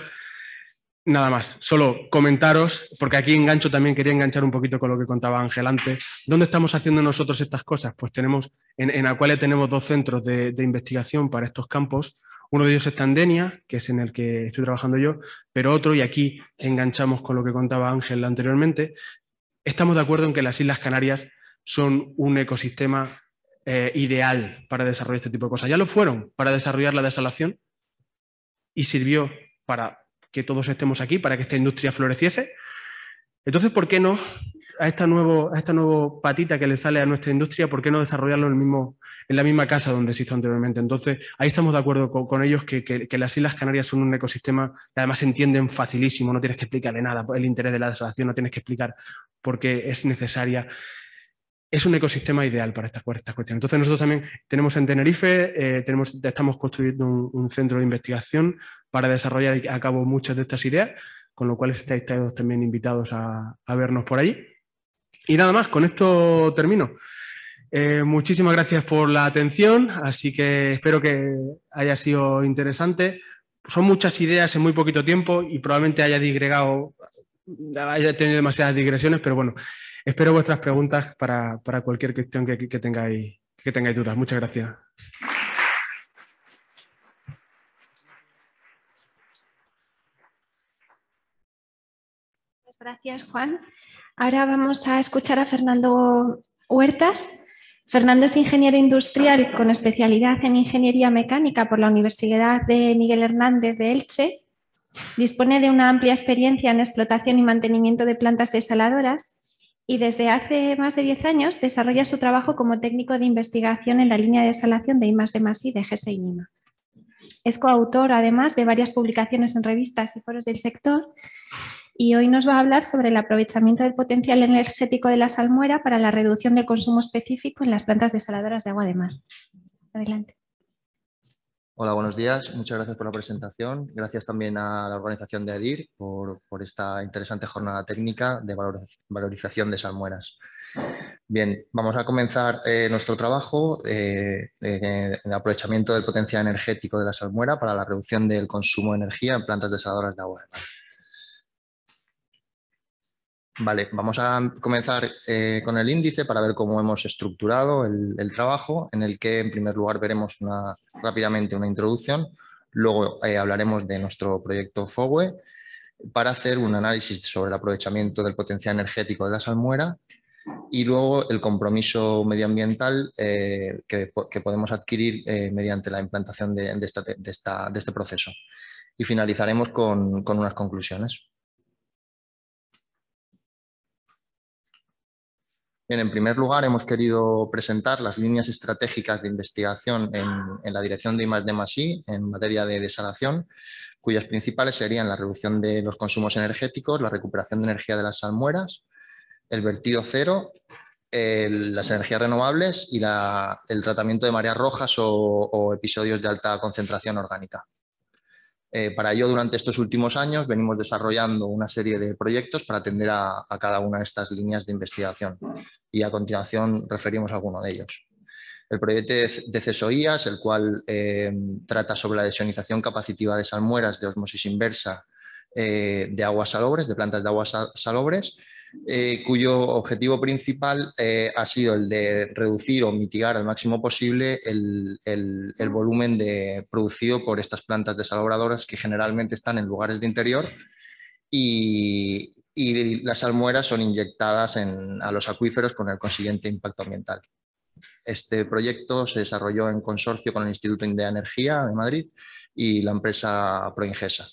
nada más, solo comentaros, porque aquí engancho también, quería enganchar un poquito con lo que contaba Ángel antes. ¿Dónde estamos haciendo nosotros estas cosas? Pues tenemos, en Aqualia tenemos 2 centros de investigación para estos campos. Uno de ellos está en Denia, que es en el que estoy trabajando yo, pero otro, y aquí enganchamos con lo que contaba Ángel anteriormente, estamos de acuerdo en que las Islas Canarias son un ecosistema ideal para desarrollar este tipo de cosas. Ya lo fueron para desarrollar la desalación y sirvió para que todos estemos aquí, para que esta industria floreciese. Entonces, ¿por qué no a esta nueva patita que le sale a nuestra industria, por qué no desarrollarlo en la misma casa donde se hizo anteriormente? Entonces, ahí estamos de acuerdo con ellos que las Islas Canarias son un ecosistema que además se entienden facilísimo, no tienes que explicarle nada, el interés de la desalación no tienes que explicar por qué es necesaria. Es un ecosistema ideal para estas cuestiones. Entonces nosotros también tenemos en Tenerife, estamos construyendo un centro de investigación para desarrollar a cabo muchas de estas ideas, con lo cual estáis todos también invitados a vernos por allí. Y nada más, con esto termino. Muchísimas gracias por la atención, así que espero que haya sido interesante. Son muchas ideas en muy poquito tiempo y probablemente haya tenido demasiadas digresiones, pero bueno, espero vuestras preguntas para cualquier cuestión que tengáis dudas. Muchas gracias. Muchas gracias, Juan. Ahora vamos a escuchar a Fernando Huertas. Fernando es ingeniero industrial con especialidad en ingeniería mecánica por la Universidad de Miguel Hernández de Elche. Dispone de una amplia experiencia en explotación y mantenimiento de plantas desaladoras y desde hace más de 10 años desarrolla su trabajo como técnico de investigación en la línea de desalación de I+D+I de GESE y NIMA. Es coautor, además, de varias publicaciones en revistas y foros del sector y hoy nos va a hablar sobre el aprovechamiento del potencial energético de la salmuera para la reducción del consumo específico en las plantas desaladoras de agua de mar. Adelante. Hola, buenos días. Muchas gracias por la presentación. Gracias también a la organización de ADIR por esta interesante jornada técnica de valorización de salmueras. Bien, vamos a comenzar nuestro trabajo en el aprovechamiento del potencial energético de la salmuera para la reducción del consumo de energía en plantas desaladoras de agua de mar. Vale, vamos a comenzar con el índice para ver cómo hemos estructurado el trabajo, en el que en primer lugar veremos rápidamente una introducción, luego hablaremos de nuestro proyecto FOWE para hacer un análisis sobre el aprovechamiento del potencial energético de la salmuera y luego el compromiso medioambiental que podemos adquirir mediante la implantación de este proceso. Y finalizaremos con unas conclusiones. Bien, en primer lugar, hemos querido presentar las líneas estratégicas de investigación en la dirección de I+D+I en materia de desalación, cuyas principales serían la reducción de los consumos energéticos, la recuperación de energía de las salmueras, el vertido cero, las energías renovables y el tratamiento de mareas rojas o episodios de alta concentración orgánica. Para ello, durante estos últimos años venimos desarrollando una serie de proyectos para atender a cada una de estas líneas de investigación y a continuación referimos a alguno de ellos. El proyecto de CESOIAS, el cual trata sobre la desionización capacitiva de salmueras de ósmosis inversa de aguas salobres, de plantas de aguas salobres, cuyo objetivo principal ha sido el de reducir o mitigar al máximo posible el volumen producido por estas plantas desaladoras que generalmente están en lugares de interior y las salmueras son inyectadas a los acuíferos con el consiguiente impacto ambiental. Este proyecto se desarrolló en consorcio con el Instituto de Energía de Madrid y la empresa Proingesa.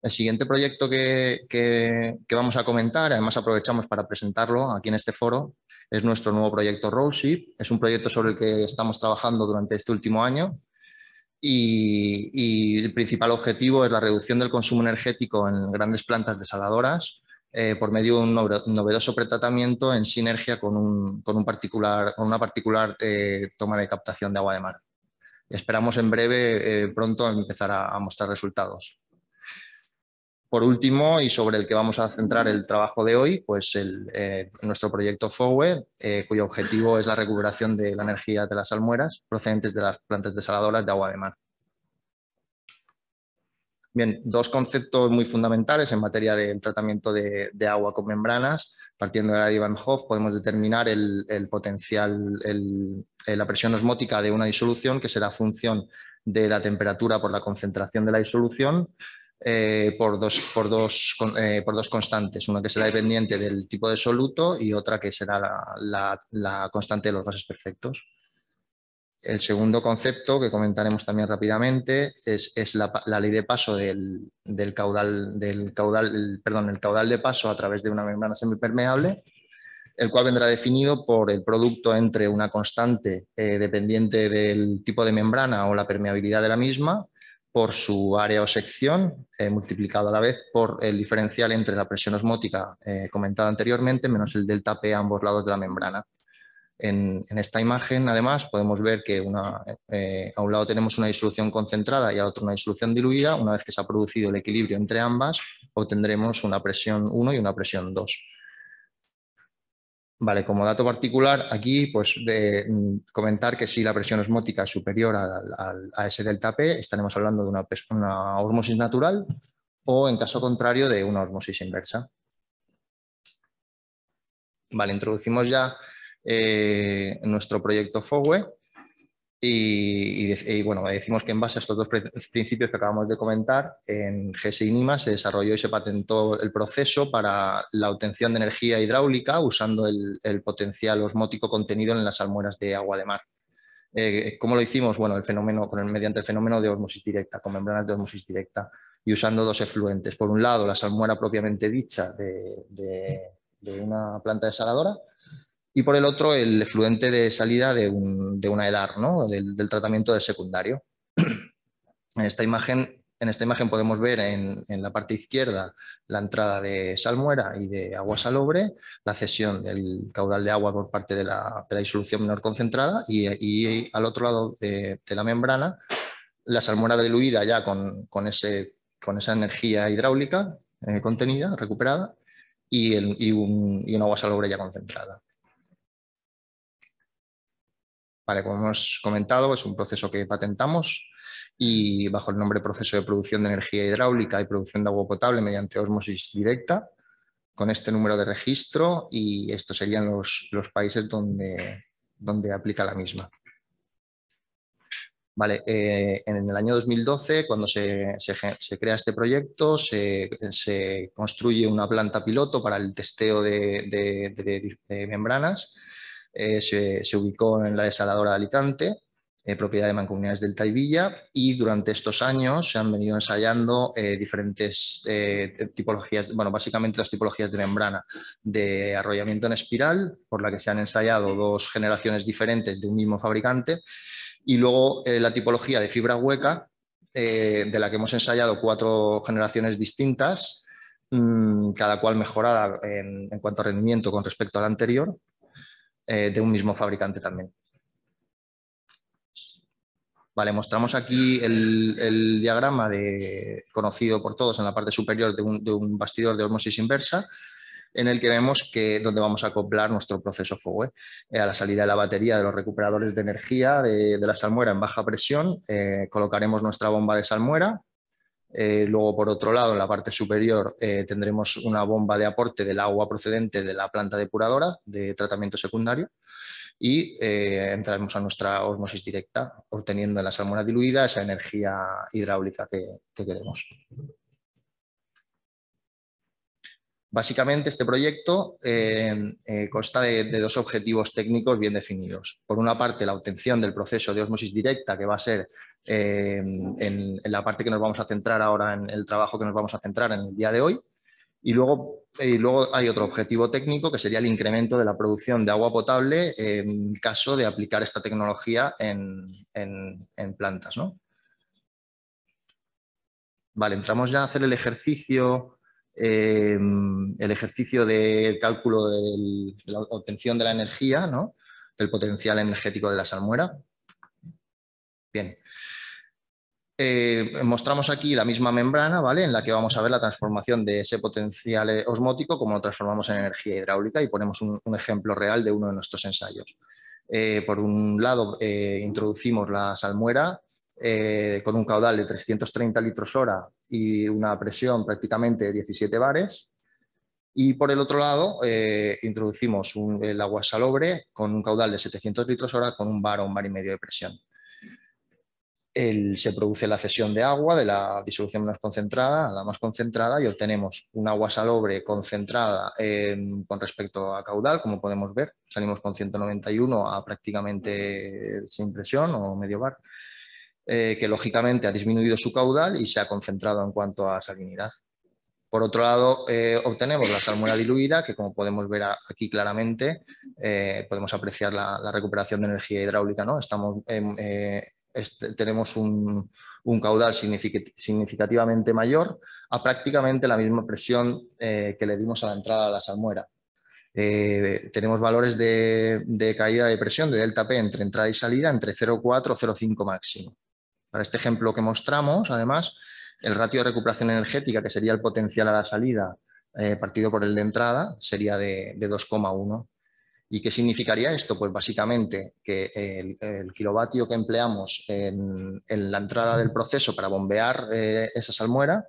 El siguiente proyecto que vamos a comentar, además aprovechamos para presentarlo aquí en este foro, es nuestro nuevo proyecto Roseship. Es un proyecto sobre el que estamos trabajando durante este último año y el principal objetivo es la reducción del consumo energético en grandes plantas desaladoras por medio de un novedoso pretratamiento en sinergia con una particular toma de captación de agua de mar. Esperamos en breve, pronto, empezar a mostrar resultados. Por último, y sobre el que vamos a centrar el trabajo de hoy, pues nuestro proyecto FOWE, cuyo objetivo es la recuperación de la energía de las salmueras procedentes de las plantas desaladoras de agua de mar. Bien, dos conceptos muy fundamentales en materia del tratamiento de agua con membranas. Partiendo de la ley Van Hoff, podemos determinar el potencial, la presión osmótica de una disolución, que será función de la temperatura por la concentración de la disolución, por dos constantes, una que será dependiente del tipo de soluto y otra que será la constante de los gases perfectos. El segundo concepto que comentaremos también rápidamente es la ley de paso el caudal de paso a través de una membrana semipermeable, el cual vendrá definido por el producto entre una constante dependiente del tipo de membrana o la permeabilidad de la misma, por su área o sección, multiplicado a la vez por el diferencial entre la presión osmótica comentada anteriormente menos el delta P a ambos lados de la membrana. En esta imagen, además, podemos ver que a un lado tenemos una disolución concentrada y al otro una disolución diluida. Una vez que se ha producido el equilibrio entre ambas, obtendremos una presión 1 y una presión 2. Vale, como dato particular, aquí pues comentar que si la presión osmótica es superior a ese delta P, estaremos hablando de una ósmosis natural o, en caso contrario, de una ósmosis inversa. Vale, introducimos ya nuestro proyecto FOWE y bueno, decimos que en base a estos dos principios que acabamos de comentar, en GESE y NIMA se desarrolló y se patentó el proceso para la obtención de energía hidráulica usando el potencial osmótico contenido en las salmueras de agua de mar. ¿Cómo lo hicimos? Bueno, mediante el fenómeno de ósmosis directa, con membranas de ósmosis directa y usando dos efluentes. Por un lado, la salmuera propiamente dicha de una planta desaladora, y por el otro el efluente de salida de una EDAR, ¿no? del tratamiento del secundario. En esta imagen En esta imagen podemos ver en la parte izquierda la entrada de salmuera y de agua salobre, la cesión del caudal de agua por parte de la disolución menor concentrada y al otro lado de la membrana la salmuera diluida ya con esa energía hidráulica contenida, recuperada, y un agua salobre ya concentrada. Vale, como hemos comentado, es un proceso que patentamos y bajo el nombre proceso de producción de energía hidráulica y producción de agua potable mediante ósmosis directa, con este número de registro, y estos serían los países donde aplica la misma. Vale, en el año 2012, cuando se crea este proyecto, se construye una planta piloto para el testeo de membranas. Se ubicó en la desaladora de Alicante, propiedad de Mancomunidades Delta y Villa, y durante estos años se han venido ensayando diferentes tipologías, bueno, básicamente las tipologías de membrana de arrollamiento en espiral, por la que se han ensayado 2 generaciones diferentes de un mismo fabricante, y luego la tipología de fibra hueca, de la que hemos ensayado 4 generaciones distintas, cada cual mejorada en cuanto a rendimiento con respecto a la anterior, de un mismo fabricante también. Vale, mostramos aquí el diagrama conocido por todos en la parte superior de un bastidor de ósmosis inversa, en el que vemos donde vamos a acoplar nuestro proceso FOWE. A la salida de la batería de los recuperadores de energía de la salmuera en baja presión, colocaremos nuestra bomba de salmuera. Luego, por otro lado, en la parte superior tendremos una bomba de aporte del agua procedente de la planta depuradora de tratamiento secundario, y entraremos a nuestra ósmosis directa, obteniendo en la salmuera diluida esa energía hidráulica que queremos. Básicamente, este proyecto consta de 2 objetivos técnicos bien definidos. Por una parte, la obtención del proceso de ósmosis directa, que va a ser en la parte que nos vamos a centrar ahora, en el trabajo que nos vamos a centrar en el día de hoy. Y luego hay otro objetivo técnico, que sería el incremento de la producción de agua potable en caso de aplicar esta tecnología en plantas, ¿no? Vale, entramos ya a hacer el ejercicio del cálculo de la obtención de la energía, ¿no? Del potencial energético de la salmuera. Bien. Mostramos aquí la misma membrana, ¿vale? En la que vamos a ver la transformación de ese potencial osmótico, como lo transformamos en energía hidráulica, y ponemos un ejemplo real de uno de nuestros ensayos. Por un lado, introducimos la salmuera con un caudal de 330 litros hora y una presión prácticamente de 17 bares. Y por el otro lado, introducimos el agua salobre con un caudal de 700 litros hora con un bar o un bar y medio de presión. Se produce la cesión de agua de la disolución menos concentrada a la más concentrada, y obtenemos un agua salobre concentrada con respecto a caudal, como podemos ver. Salimos con 191 a prácticamente sin presión o medio bar, que lógicamente ha disminuido su caudal y se ha concentrado en cuanto a salinidad. Por otro lado, obtenemos la salmuera diluida, que como podemos ver aquí claramente, podemos apreciar la recuperación de energía hidráulica, ¿no? Tenemos un caudal significativamente mayor a prácticamente la misma presión que le dimos a la entrada de la salmuera. Tenemos valores de caída de presión de delta P entre entrada y salida entre 0,4 o 0,5 máximo. Para este ejemplo que mostramos, además, el ratio de recuperación energética, que sería el potencial a la salida partido por el de entrada, sería de 2,1. ¿Y qué significaría esto? Pues básicamente que el kilovatio que empleamos en la entrada del proceso para bombear esa salmuera,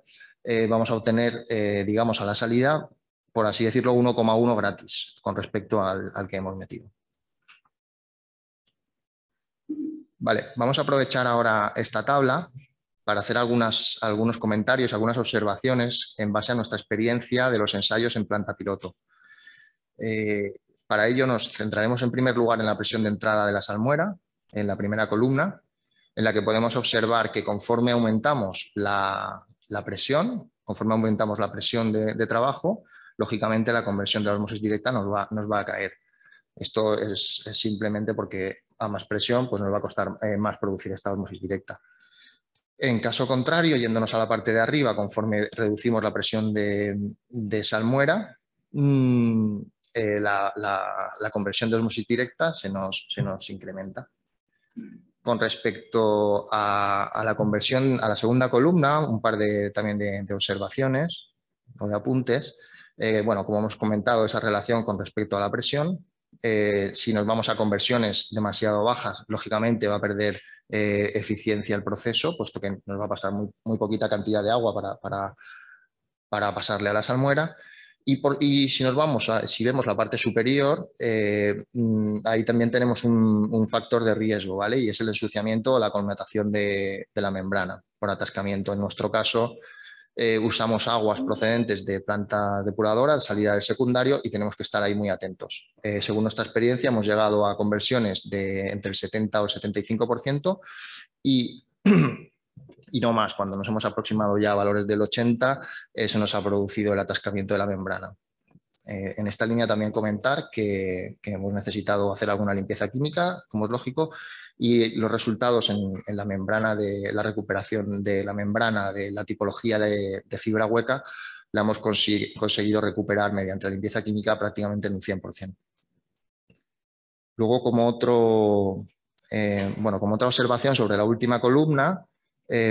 vamos a obtener, digamos, a la salida, por así decirlo, 1,1 gratis con respecto al que hemos metido. Vale, vamos a aprovechar ahora esta tabla para hacer algunos comentarios, algunas observaciones en base a nuestra experiencia de los ensayos en planta piloto. Para ello nos centraremos en primer lugar en la presión de entrada de la salmuera, en la primera columna, en la que podemos observar que conforme aumentamos la presión, conforme aumentamos la presión de trabajo, lógicamente la conversión de la ósmosis directa nos va a caer. Esto es simplemente porque a más presión pues nos va a costar más producir esta ósmosis directa. En caso contrario, yéndonos a la parte de arriba, conforme reducimos la presión de salmuera, la conversión de osmosis directa se nos incrementa. Con respecto a la conversión a la segunda columna, un par también de observaciones o de apuntes. Bueno, como hemos comentado, esa relación con respecto a la presión. Si nos vamos a conversiones demasiado bajas, lógicamente va a perder eficiencia el proceso, puesto que nos va a pasar muy poquita cantidad de agua para pasarle a la salmuera. Y si nos vamos si vemos la parte superior, ahí también tenemos un factor de riesgo, ¿vale? Y es el ensuciamiento o la colmatación de la membrana por atascamiento. En nuestro caso, usamos aguas procedentes de planta depuradora, de salida del secundario, y tenemos que estar ahí muy atentos. Según nuestra experiencia, hemos llegado a conversiones de entre el 70 o el 75% y no más. Cuando nos hemos aproximado ya a valores del 80, se nos ha producido el atascamiento de la membrana. En esta línea también comentar que hemos necesitado hacer alguna limpieza química, como es lógico, y los resultados en la membrana de la recuperación de la membrana, de la tipología de fibra hueca, la hemos conseguido recuperar mediante la limpieza química prácticamente en un 100%. Luego, como otra observación sobre la última columna,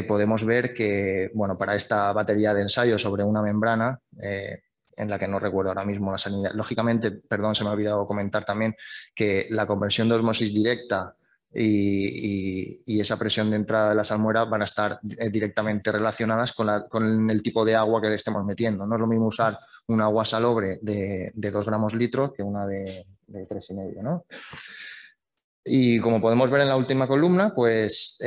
podemos ver que, bueno, para esta batería de ensayo sobre una membrana, en la que no recuerdo ahora mismo la salinidad, lógicamente, perdón, se me ha olvidado comentar también que la conversión de osmosis directa y esa presión de entrada de la salmuera van a estar directamente relacionadas con el tipo de agua que le estemos metiendo. No es lo mismo usar un agua salobre de 2 gramos litro que una de 3,5, ¿no? Y como podemos ver en la última columna, pues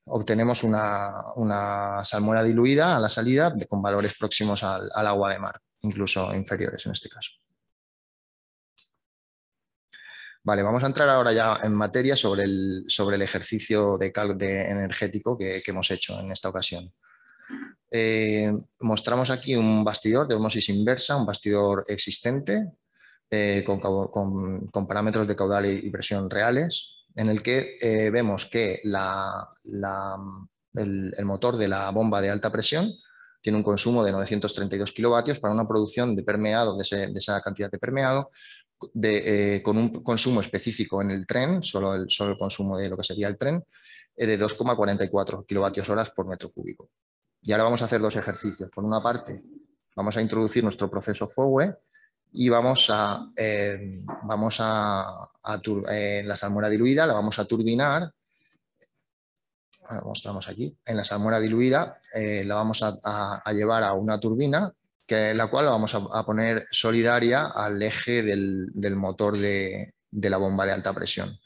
obtenemos una salmuera diluida a la salida con valores próximos al agua de mar, incluso inferiores en este caso. Vale, vamos a entrar ahora ya en materia sobre el ejercicio energético que hemos hecho en esta ocasión. Mostramos aquí un bastidor de osmosis inversa, un bastidor existente con parámetros de caudal y presión reales, en el que vemos que el motor de la bomba de alta presión tiene un consumo de 932 kilovatios para una producción de permeado, de esa cantidad de permeado, con un consumo específico en el tren, solo el consumo de lo que sería el tren, de 2,44 kilovatios horas por metro cúbico. Y ahora vamos a hacer 2 ejercicios. Por una parte, vamos a introducir nuestro proceso FOWE y vamos a la salmuera diluida, la vamos a turbinar. Lo mostramos aquí. En la salmuera diluida la vamos a llevar a una turbina, la cual la vamos a poner solidaria al eje del motor de la bomba de alta presión.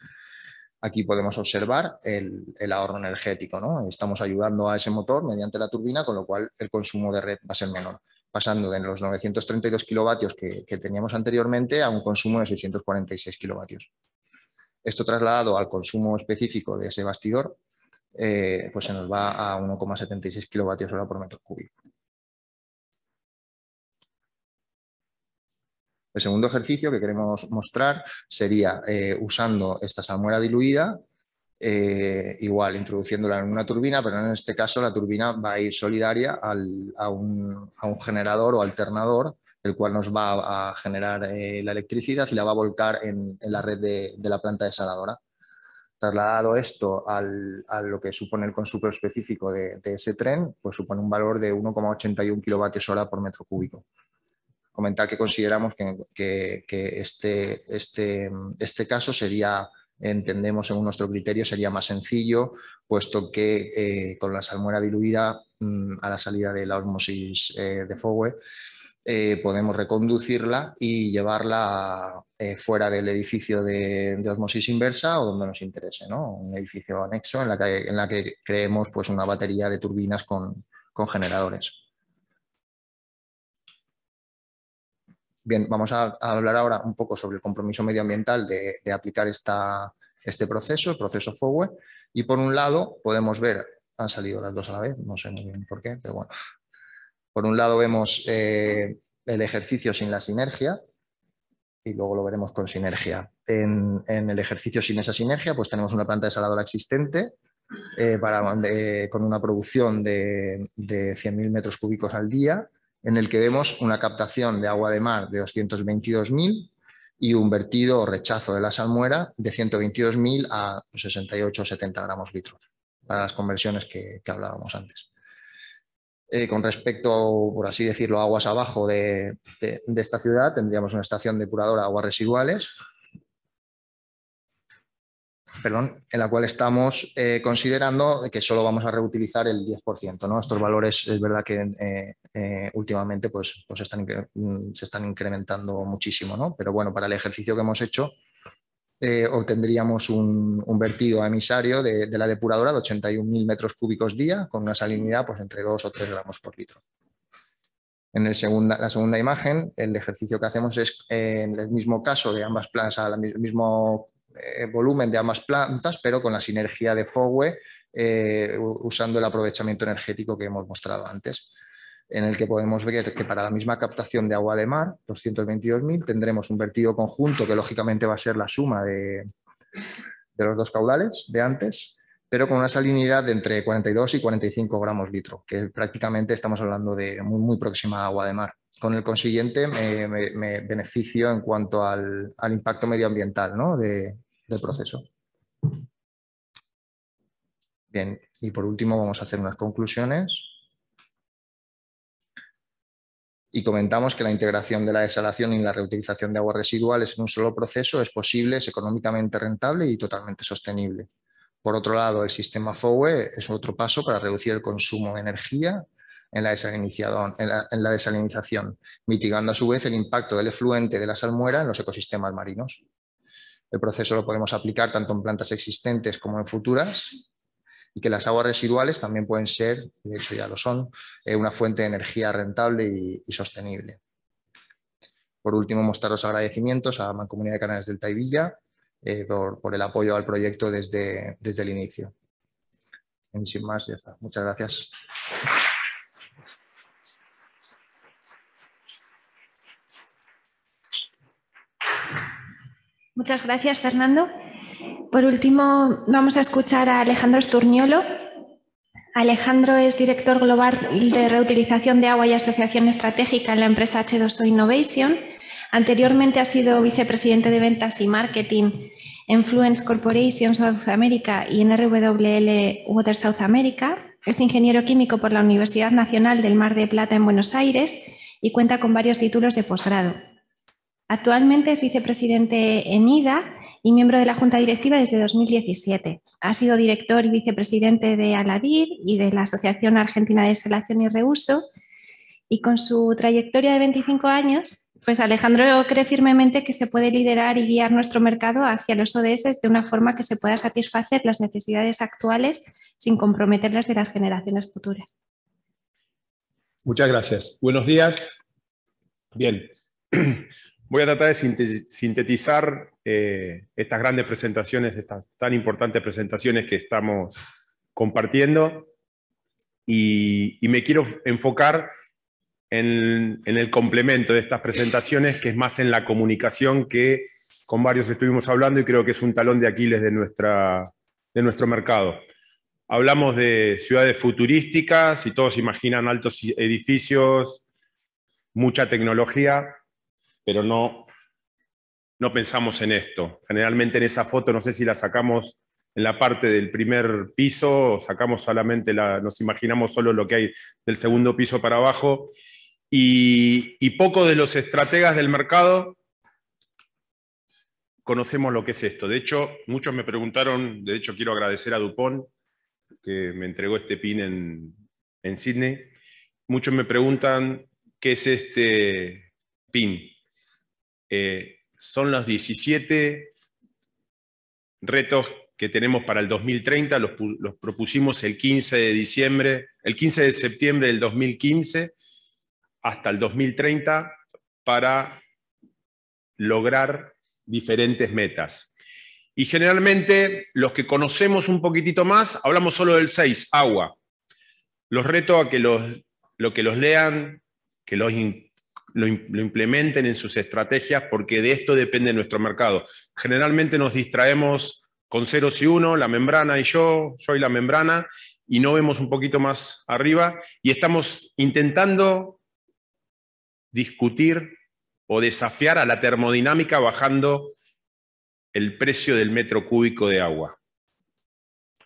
Aquí podemos observar el ahorro energético, ¿no? Estamos ayudando a ese motor mediante la turbina, con lo cual el consumo de red va a ser menor, pasando de los 932 kilovatios que teníamos anteriormente a un consumo de 646 kilovatios. Esto trasladado al consumo específico de ese bastidor, pues se nos va a 1,76 kilovatios hora por metro cúbico. El segundo ejercicio que queremos mostrar sería usando esta salmuera diluida, igual introduciéndola en una turbina, pero en este caso la turbina va a ir solidaria a un generador o alternador, el cual nos va a generar la electricidad y la va a volcar en la red de la planta desaladora. Trasladado esto a lo que supone el consumo específico de ese tren, pues supone un valor de 1,81 kilovatios hora por metro cúbico. Comentar que consideramos que este caso sería, entendemos según nuestro criterio, sería más sencillo, puesto que con la salmuera diluida a la salida de la osmosis de FOWE podemos reconducirla y llevarla fuera del edificio de osmosis inversa o donde nos interese, ¿no? Un edificio anexo en la que creemos pues, una batería de turbinas con generadores. Bien, vamos a hablar ahora un poco sobre el compromiso medioambiental de aplicar este proceso, el proceso FOWE, y por un lado podemos ver, han salido las dos a la vez, no sé muy bien por qué, pero bueno. Por un lado vemos el ejercicio sin la sinergia y luego lo veremos con sinergia. En el ejercicio sin esa sinergia pues tenemos una planta desaladora existente con una producción de 100.000 metros cúbicos al día, en el que vemos una captación de agua de mar de 222.000 y un vertido o rechazo de la salmuera de 122.000 a 68 o 70 gramos litro, para las conversiones que hablábamos antes. Con respecto, por así decirlo, a aguas abajo de esta ciudad, tendríamos una estación depuradora de aguas residuales, en la cual estamos considerando que solo vamos a reutilizar el 10%, ¿no? Estos valores es verdad que últimamente pues se están incrementando muchísimo, ¿no? Pero bueno, para el ejercicio que hemos hecho obtendríamos un vertido emisario de la depuradora de 81.000 metros cúbicos día con una salinidad pues, entre 2 o 3 gramos por litro. En la segunda imagen, el ejercicio que hacemos es en el mismo caso de ambas plantas, el mismo volumen de ambas plantas, pero con la sinergia de FOWE usando el aprovechamiento energético que hemos mostrado antes, en el que podemos ver que para la misma captación de agua de mar, 222.000, tendremos un vertido conjunto que lógicamente va a ser la suma de los dos caudales de antes, pero con una salinidad de entre 42 y 45 gramos litro, que prácticamente estamos hablando de muy próxima a agua de mar. Con el consiguiente me beneficio en cuanto al impacto medioambiental, ¿no? del proceso. Bien, y por último vamos a hacer unas conclusiones. Y comentamos que la integración de la desalación y la reutilización de aguas residuales en un solo proceso es posible, es económicamente rentable y totalmente sostenible. Por otro lado, el sistema FOWE es otro paso para reducir el consumo de energía en la desalinización, mitigando a su vez el impacto del efluente de la salmuera en los ecosistemas marinos. El proceso lo podemos aplicar tanto en plantas existentes como en futuras, y que las aguas residuales también pueden ser, de hecho ya lo son, una fuente de energía rentable y sostenible. Por último, mostrar los agradecimientos a la Mancomunidad de Canales del Taivilla por el apoyo al proyecto desde el inicio. Y sin más, ya está. Muchas gracias. Muchas gracias, Fernando. Por último, vamos a escuchar a Alejandro Sturniolo. Alejandro es director global de reutilización de agua y asociación estratégica en la empresa H2O Innovation. Anteriormente ha sido vicepresidente de ventas y marketing en Fluence Corporation South America y en RWL Water South America. Es ingeniero químico por la Universidad Nacional del Mar de Plata en Buenos Aires y cuenta con varios títulos de posgrado. Actualmente es vicepresidente en IDA y miembro de la Junta Directiva desde 2017. Ha sido director y vicepresidente de ALADIR y de la Asociación Argentina de Desalación y Reuso. Y con su trayectoria de 25 años, pues Alejandro cree firmemente que se puede liderar y guiar nuestro mercado hacia los ODS de una forma que se pueda satisfacer las necesidades actuales sin comprometer las de las generaciones futuras. Muchas gracias. Buenos días. Bien. Voy a tratar de sintetizar estas grandes presentaciones, estas tan importantes presentaciones que estamos compartiendo y me quiero enfocar en el complemento de estas presentaciones, que es más en la comunicación, que con varios estuvimos hablando y creo que es un talón de Aquiles de nuestro mercado. Hablamos de ciudades futurísticas y todos imaginan altos edificios, mucha tecnología, pero no pensamos en esto. Generalmente en esa foto, no sé si la sacamos en la parte del primer piso, o sacamos solamente nos imaginamos solo lo que hay del segundo piso para abajo, y pocos de los estrategas del mercado conocemos lo que es esto. De hecho, muchos me preguntaron, de hecho quiero agradecer a Dupont, que me entregó este pin en Sydney. Muchos me preguntan qué es este pin. Son los 17 retos que tenemos para el 2030, los propusimos el 15 de septiembre del 2015 hasta el 2030 para lograr diferentes metas. Y generalmente los que conocemos un poquitito más, hablamos solo del 6, agua. Los reto a que los lean, que lo implementen en sus estrategias, porque de esto depende nuestro mercado. Generalmente nos distraemos con ceros y uno, la membrana y yo y la membrana, y no vemos un poquito más arriba, y estamos intentando discutir o desafiar a la termodinámica bajando el precio del metro cúbico de agua.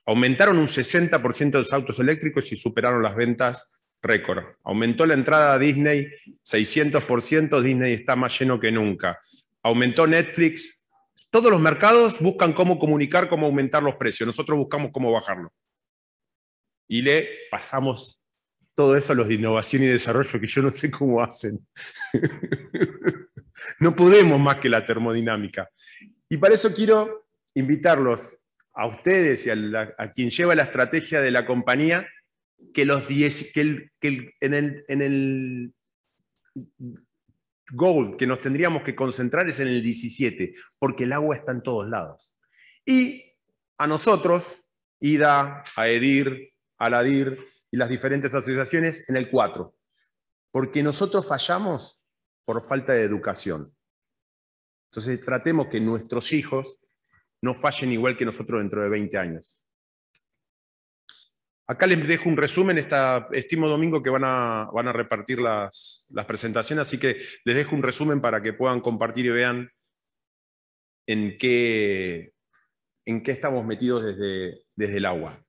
Aumentaron un 60% de los autos eléctricos y superaron las ventas récord. Aumentó la entrada a Disney 600%, Disney está más lleno que nunca. Aumentó Netflix. Todos los mercados buscan cómo comunicar, cómo aumentar los precios. Nosotros buscamos cómo bajarlos. Y le pasamos todo eso a los de innovación y desarrollo, que yo no sé cómo hacen. No podemos más que la termodinámica. Y para eso quiero invitarlos a ustedes y a quien lleva la estrategia de la compañía, que en el goal que nos tendríamos que concentrar es en el 17, porque el agua está en todos lados. Y a nosotros, IDA, AEDIR, ALADIR y las diferentes asociaciones en el 4, porque nosotros fallamos por falta de educación. Entonces tratemos que nuestros hijos no fallen igual que nosotros dentro de 20 años. Acá les dejo un resumen, estimo domingo que van a repartir las presentaciones, así que les dejo un resumen para que puedan compartir y vean en qué estamos metidos desde el agua.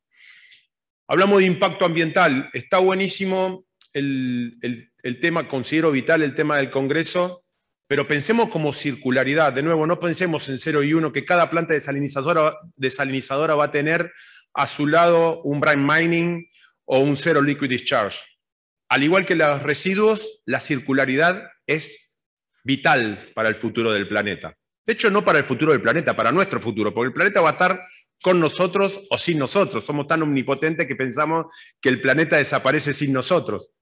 Hablamos de impacto ambiental, está buenísimo el tema, considero vital el tema del Congreso, pero pensemos como circularidad. De nuevo, no pensemos en 0 y 1, que cada planta desalinizadora va a tener a su lado un brine mining o un zero liquid discharge. Al igual que los residuos, la circularidad es vital para el futuro del planeta. De hecho, no para el futuro del planeta, para nuestro futuro, porque el planeta va a estar con nosotros o sin nosotros. Somos tan omnipotentes que pensamos que el planeta desaparece sin nosotros.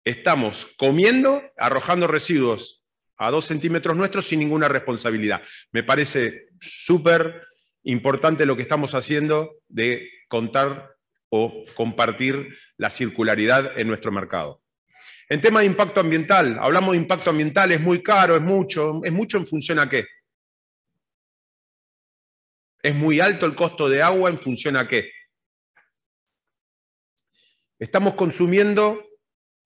Estamos comiendo, arrojando residuos a 2 centímetros nuestros sin ninguna responsabilidad. Me parece súper importante lo que estamos haciendo de contar o compartir la circularidad en nuestro mercado. En tema de impacto ambiental, hablamos de impacto ambiental, es muy caro, es mucho en función a qué. Es muy alto el costo de agua en función a qué. Estamos consumiendo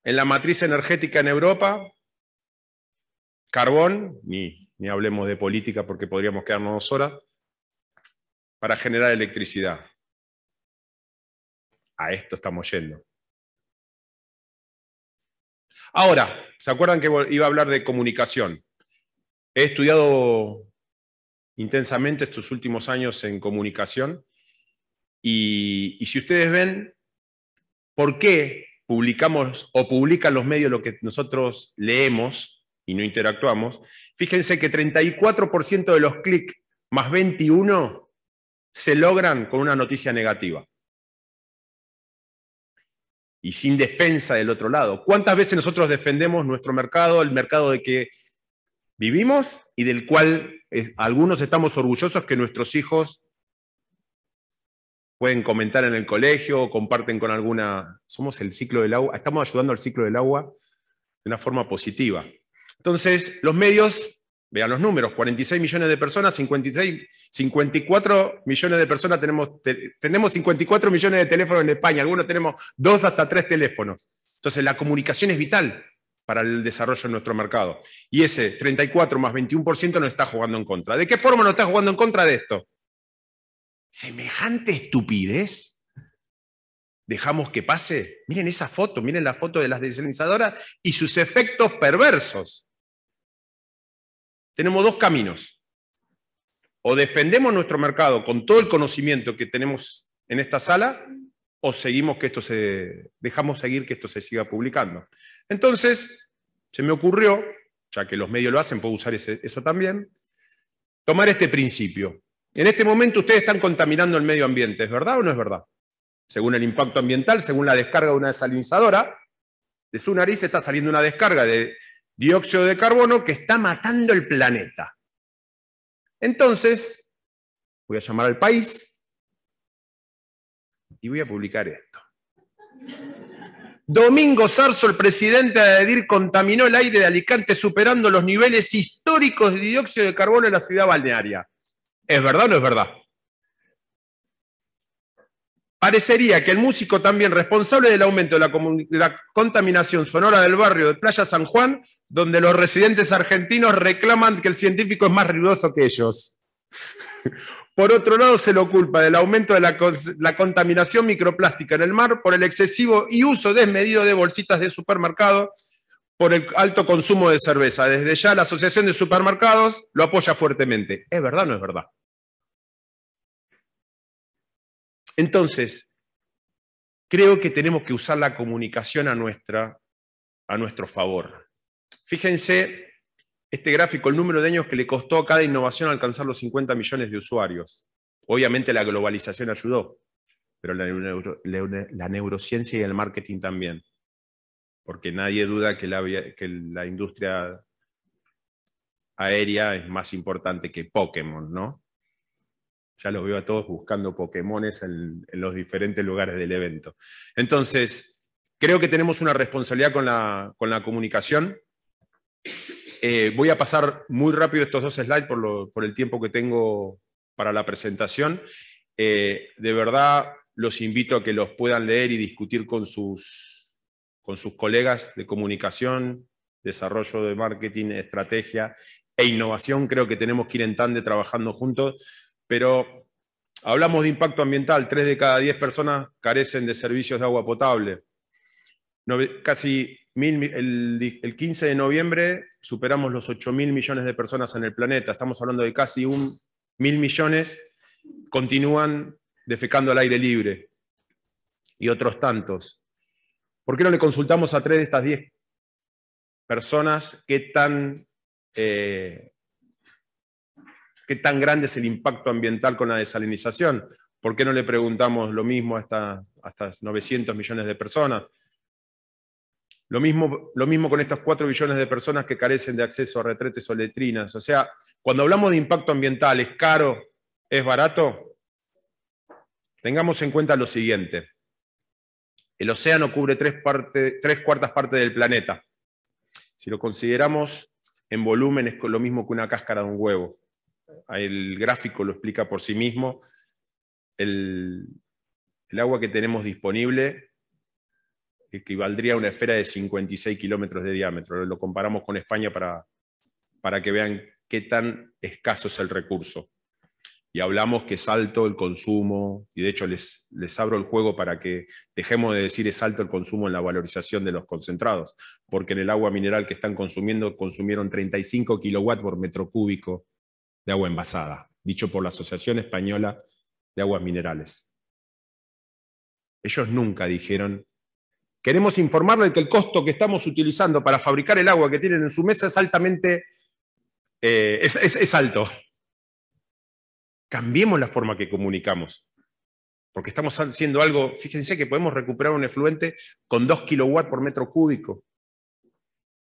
en la matriz energética en Europa carbón, ni hablemos de política porque podríamos quedarnos 2 horas, para generar electricidad. A esto estamos yendo. Ahora, ¿se acuerdan que iba a hablar de comunicación? He estudiado intensamente estos últimos años en comunicación y si ustedes ven por qué publicamos o publican los medios lo que nosotros leemos y no interactuamos, fíjense que 34% de los clics más 21 se logran con una noticia negativa. Y sin defensa del otro lado. ¿Cuántas veces nosotros defendemos nuestro mercado, el mercado de que vivimos y del cual algunos estamos orgullosos que nuestros hijos pueden comentar en el colegio o comparten con alguna... Somos el ciclo del agua, estamos ayudando al ciclo del agua de una forma positiva. Entonces, los medios, vean los números, 46 millones de personas, 54 millones de personas, tenemos 54 millones de teléfonos en España, algunos tenemos 2 hasta 3 teléfonos. Entonces, la comunicación es vital para el desarrollo de nuestro mercado. Y ese 34 más 21% nos está jugando en contra. ¿De qué forma nos está jugando en contra de esto? ¿Semejante estupidez dejamos que pase? Miren esa foto, miren la foto de las desalinizadoras y sus efectos perversos. Tenemos 2 caminos. O defendemos nuestro mercado con todo el conocimiento que tenemos en esta sala, o dejamos seguir que esto se siga publicando. Entonces, se me ocurrió, ya que los medios lo hacen, puedo usar eso también, tomar este principio. En este momento ustedes están contaminando el medio ambiente, ¿es verdad o no es verdad? Según el impacto ambiental, según la descarga de una desalinizadora, de su nariz está saliendo una descarga de dióxido de carbono que está matando el planeta. Entonces, voy a llamar al país y voy a publicar esto. Domingo Zarzo, el presidente de AEDIR, contaminó el aire de Alicante superando los niveles históricos de dióxido de carbono en la ciudad balnearia. ¿Es verdad o no es verdad? parecería que el músico también responsable del aumento de la contaminación sonora del barrio de Playa San Juan, donde los residentes argentinos reclaman que el científico es más riguroso que ellos. Por otro lado, se lo culpa del aumento de la contaminación microplástica en el mar por el excesivo y uso desmedido de bolsitas de supermercado, por el alto consumo de cerveza. Desde ya la Asociación de Supermercados lo apoya fuertemente. ¿Es verdad o no es verdad? Entonces, creo que tenemos que usar la comunicación a nuestro favor. Fíjense este gráfico, el número de años que le costó a cada innovación alcanzar los 50 millones de usuarios. Obviamente la globalización ayudó, pero la neurociencia y el marketing también. Porque nadie duda que la industria aérea es más importante que Pokémon, ¿no? Ya los veo a todos buscando Pokémones en los diferentes lugares del evento. Entonces, creo que tenemos una responsabilidad con la comunicación. Voy a pasar muy rápido estos 2 slides por el tiempo que tengo para la presentación. De verdad, los invito a que los puedan leer y discutir con sus colegas de comunicación, desarrollo de marketing, estrategia e innovación. Creo que tenemos que ir en tándem trabajando juntos. Pero hablamos de impacto ambiental, 3 de cada 10 personas carecen de servicios de agua potable. Casi el 15 de noviembre superamos los 8.000 millones de personas en el planeta. Estamos hablando de casi 1.000 millones continúan defecando al aire libre. Y otros tantos. ¿Por qué no le consultamos a 3 de estas 10 personas qué tan grande es el impacto ambiental con la desalinización? ¿Por qué no le preguntamos lo mismo a estas 900 millones de personas? Lo mismo con estas 4 billones de personas que carecen de acceso a retretes o letrinas. O sea, cuando hablamos de impacto ambiental, ¿es caro? ¿Es barato? Tengamos en cuenta lo siguiente. El océano cubre 3/4 partes del planeta. Si lo consideramos en volumen, es lo mismo que una cáscara de un huevo. El gráfico lo explica por sí mismo. El agua que tenemos disponible equivaldría a una esfera de 56 kilómetros de diámetro. Lo comparamos con España para que vean qué tan escaso es el recurso. Y hablamos que es alto el consumo, y de hecho les abro el juego para que dejemos de decir es alto el consumo en la valorización de los concentrados, porque en el agua mineral que están consumiendo, consumieron 35 kilowatts por metro cúbico de agua envasada, dicho por la Asociación Española de Aguas Minerales. Ellos nunca dijeron, queremos informarle que el costo que estamos utilizando para fabricar el agua que tienen en su mesa es altamente, es alto. Cambiemos la forma que comunicamos, porque estamos haciendo algo, fíjense que podemos recuperar un efluente con 2 kilowatts por metro cúbico.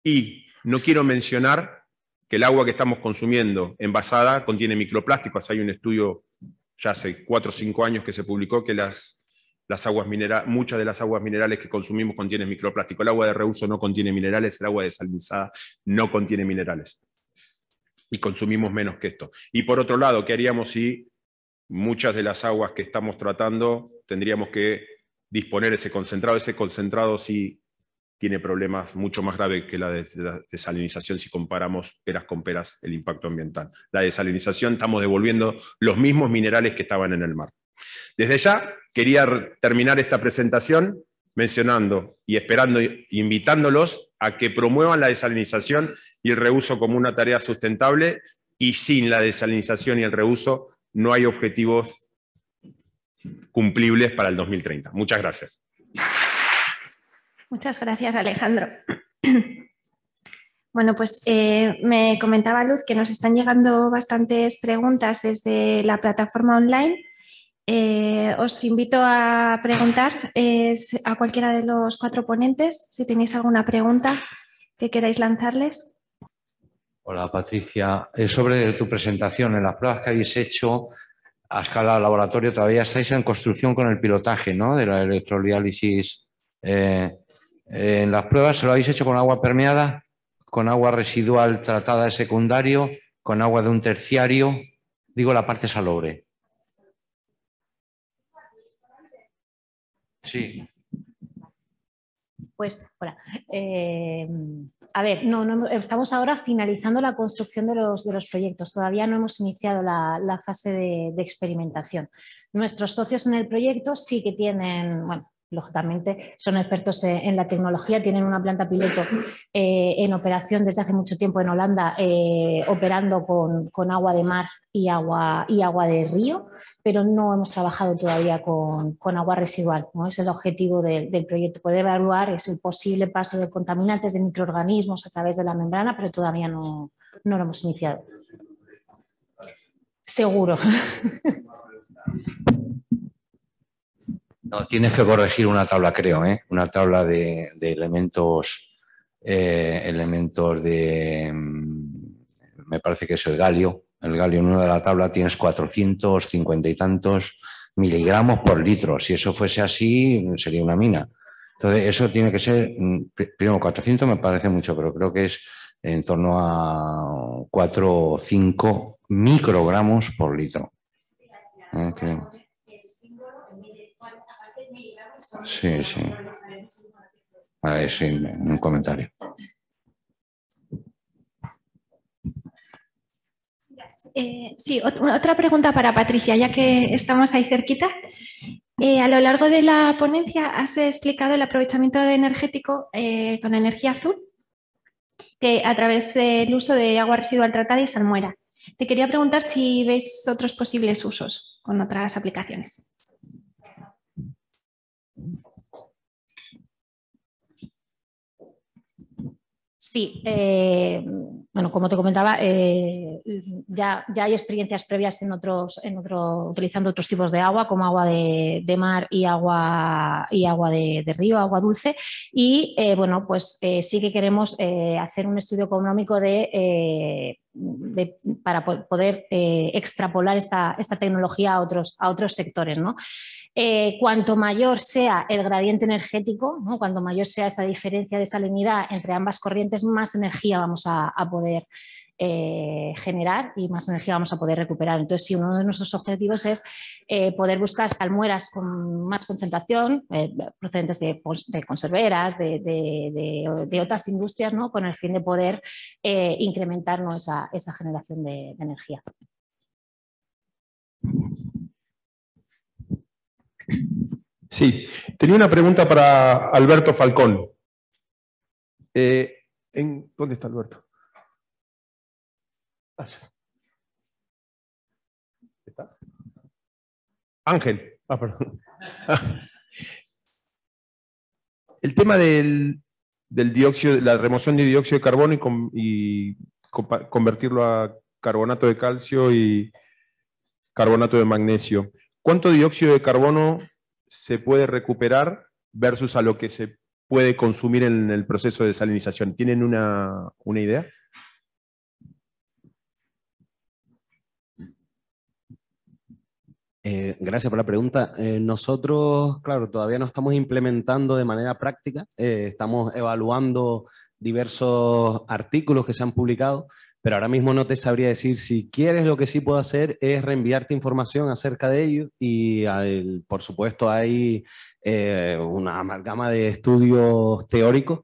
Y no quiero mencionar que el agua que estamos consumiendo envasada contiene microplásticos. Hay un estudio ya hace 4 o 5 años que se publicó que muchas de las aguas minerales que consumimos contienen microplástico. El agua de reuso no contiene minerales, el agua desalinizada no contiene minerales. Y consumimos menos que esto. Y por otro lado, ¿qué haríamos si muchas de las aguas que estamos tratando tendríamos que disponer ese concentrado? Ese concentrado sí tiene problemas mucho más graves que la desalinización si comparamos peras con peras el impacto ambiental. La desalinización estamos devolviendo los mismos minerales que estaban en el mar. Desde ya quería terminar esta presentación mencionando y esperando, invitándolos a que promuevan la desalinización y el reuso como una tarea sustentable, y sin la desalinización y el reuso no hay objetivos cumplibles para el 2030. Muchas gracias. Muchas gracias, Alejandro. Bueno, pues me comentaba Luz que nos están llegando bastantes preguntas desde la plataforma online. Os invito a preguntar a cualquiera de los 4 ponentes, si tenéis alguna pregunta que queráis lanzarles. Hola, Patricia. Sobre tu presentación, en las pruebas que habéis hecho a escala laboratorio, todavía estáis en construcción con el pilotaje, ¿no?, de la electroliálisis. En las pruebas, ¿se lo habéis hecho con agua permeada, con agua residual tratada de secundario, con agua de un terciario? Digo la parte salobre. Sí. Pues, hola. A ver, estamos ahora finalizando la construcción de los proyectos. Todavía no hemos iniciado la fase de experimentación. Nuestros socios en el proyecto sí que tienen, bueno, lógicamente son expertos en la tecnología, tienen una planta piloto en operación desde hace mucho tiempo en Holanda, operando con agua de mar y agua de río, pero no hemos trabajado todavía con agua residual, ¿no? Es el objetivo del proyecto, poder evaluar el posible paso de contaminantes, de microorganismos a través de la membrana, pero todavía no lo hemos iniciado. Seguro. No, tienes que corregir una tabla, creo, ¿eh? Una tabla de elementos, de, me parece que es el galio. El galio en una de la tabla tienes 450 y tantos miligramos por litro. Si eso fuese así, sería una mina. Entonces, eso tiene que ser, primero 400 me parece mucho, pero creo que es en torno a 4 o 5 microgramos por litro. Creo. Sí, sí. Vale, sí, un comentario. Sí, otra pregunta para Patricia, ya que estamos ahí cerquita. A lo largo de la ponencia has explicado el aprovechamiento energético con energía azul, que a través del uso de agua residual tratada y salmuera. Te quería preguntar si ves otros posibles usos con otras aplicaciones. Sí, bueno, como te comentaba, ya hay experiencias previas utilizando otros tipos de agua, como agua de mar y agua de río, agua dulce. Y bueno, pues sí que queremos hacer un estudio económico para poder extrapolar esta tecnología a otros sectores, ¿no? Cuanto mayor sea el gradiente energético, ¿no? Cuanto mayor sea esa diferencia de salinidad entre ambas corrientes, más energía vamos a poder generar y más energía vamos a poder recuperar. Entonces, sí, uno de nuestros objetivos es poder buscar salmueras con más concentración, procedentes de conserveras, de otras industrias, ¿no? Con el fin de poder incrementar, ¿no? esa generación de energía. Sí, tenía una pregunta para Alberto Falcón. ¿Dónde está Alberto? ¿Está? Ángel. Perdón. El tema del dióxido, la remoción de dióxido de carbono y convertirlo a carbonato de calcio y carbonato de magnesio. ¿Cuánto dióxido de carbono se puede recuperar versus a lo que se puede consumir en el proceso de desalinización? ¿Tienen una idea? Gracias por la pregunta. Nosotros, claro, todavía no estamos implementando de manera práctica. Estamos evaluando diversos artículos que se han publicado, pero ahora mismo no te sabría decir. Si quieres, lo que sí puedo hacer es reenviarte información acerca de ello y, por supuesto, hay una amalgama de estudios teóricos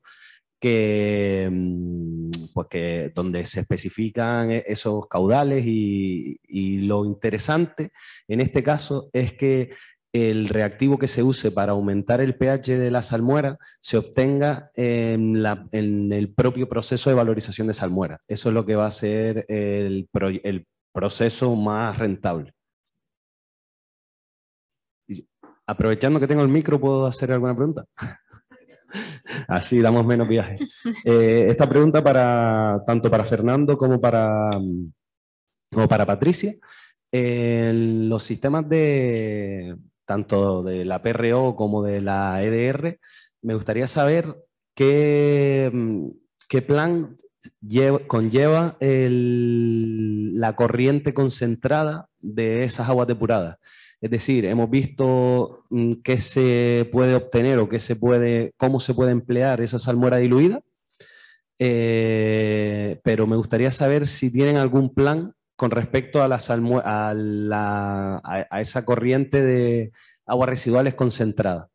donde se especifican esos caudales y lo interesante en este caso es que el reactivo que se use para aumentar el pH de la salmuera se obtenga en el propio proceso de valorización de salmuera. Eso es lo que va a ser el proceso más rentable. Aprovechando que tengo el micro, ¿puedo hacer alguna pregunta? Así damos menos viaje. Esta pregunta tanto para Fernando como para Patricia. Los sistemas tanto de la PRO como de la EDR, me gustaría saber qué plan conlleva la corriente concentrada de esas aguas depuradas. Es decir, hemos visto qué se puede obtener o cómo se puede emplear esa salmuera diluida, pero me gustaría saber si tienen algún plan con respecto a esa corriente de aguas residuales concentradas.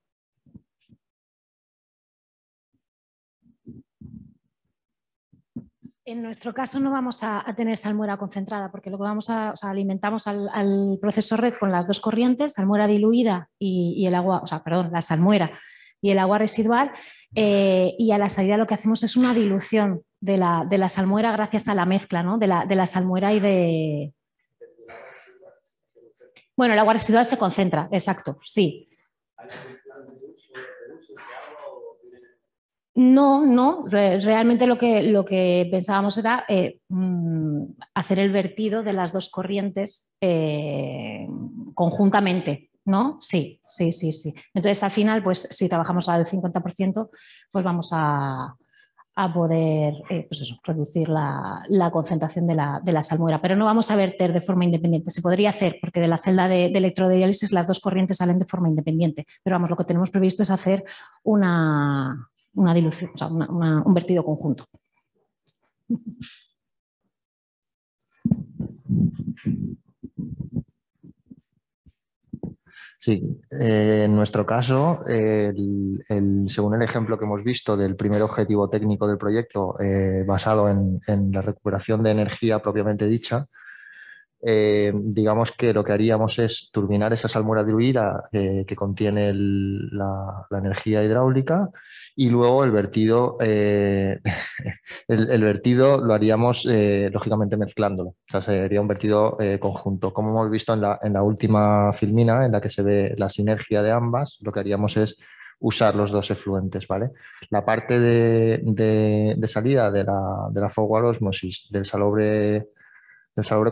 En nuestro caso no vamos a tener salmuera concentrada, porque lo que vamos a, o sea, alimentamos al proceso red con las dos corrientes, salmuera diluida y el agua, o sea, perdón, la salmuera y el agua residual, y a la salida lo que hacemos es una dilución de la salmuera gracias a la mezcla, ¿no? de la salmuera y de... Bueno, el agua residual se concentra, exacto, sí. No, realmente lo que pensábamos era hacer el vertido de las dos corrientes conjuntamente, ¿no? Sí. Entonces, al final, pues si trabajamos al 50%, pues vamos a poder pues eso, reducir la concentración de la salmuera, pero no vamos a verter de forma independiente. Se podría hacer, porque de la celda de electrodiálisis las dos corrientes salen de forma independiente, pero vamos, lo que tenemos previsto es hacer una dilución, o sea, un vertido conjunto. Sí, en nuestro caso, según el ejemplo que hemos visto del primer objetivo técnico del proyecto, basado en la recuperación de energía propiamente dicha, digamos que lo que haríamos es turbinar esa salmuera diluida que contiene la energía hidráulica, y luego el vertido, el vertido lo haríamos lógicamente mezclándolo. O sea, sería un vertido conjunto. Como hemos visto en la última filmina, en la que se ve la sinergia de ambas, lo que haríamos es usar los dos efluentes, ¿vale? La parte de salida de la forward osmosis del salobre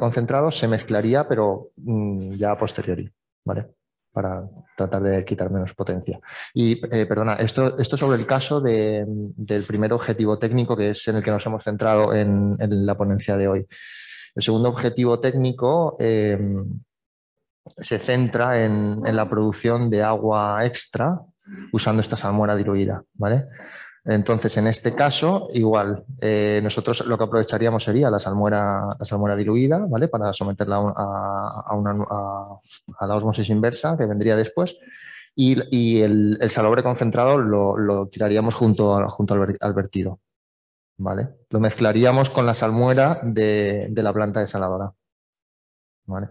concentrado se mezclaría, pero ya a posteriori, ¿vale? Para tratar de quitar menos potencia. Y, perdona, esto sobre el caso del primer objetivo técnico, que es en el que nos hemos centrado en la ponencia de hoy. El segundo objetivo técnico se centra en la producción de agua extra usando esta salmuera diluida, ¿vale? Entonces, en este caso, igual, nosotros lo que aprovecharíamos sería la salmuera diluida, ¿vale? Para someterla a la ósmosis inversa, que vendría después, y el salobre concentrado lo tiraríamos junto al vertido, ¿vale? Lo mezclaríamos con la salmuera de la planta desaladora, ¿vale?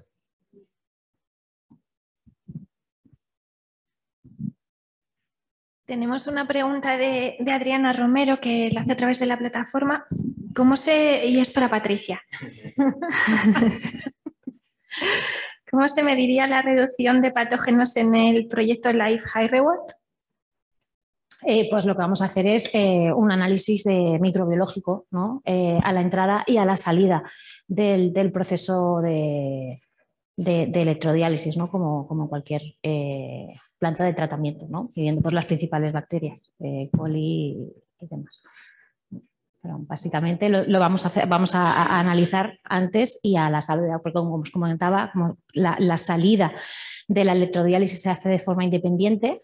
Tenemos una pregunta de Adriana Romero que la hace a través de la plataforma. Y es para Patricia. ¿Cómo se mediría la reducción de patógenos en el proyecto Life High Reward? Pues lo que vamos a hacer es un análisis microbiológico, ¿no? A la entrada y a la salida del proceso de electrodiálisis, ¿no? Como cualquier planta de tratamiento, ¿no? Viviendo por las principales bacterias, coli y demás. Pero básicamente lo vamos a analizar antes y a la salida, porque como os comentaba, como la salida de la electrodiálisis se hace de forma independiente.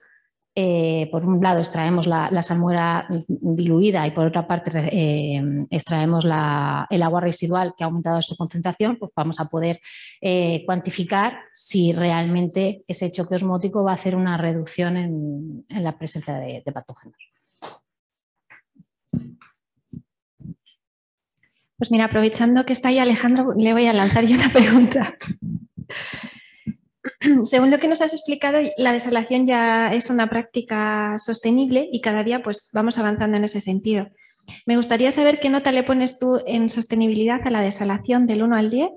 Por un lado extraemos la salmuera diluida y por otra parte extraemos el agua residual que ha aumentado su concentración, pues vamos a poder cuantificar si realmente ese choque osmótico va a hacer una reducción en la presencia de patógenos. Pues mira, aprovechando que está ahí Alejandro, le voy a lanzar yo una pregunta. Según lo que nos has explicado, la desalación ya es una práctica sostenible y cada día pues, vamos avanzando en ese sentido. Me gustaría saber qué nota le pones tú en sostenibilidad a la desalación del 1 al 10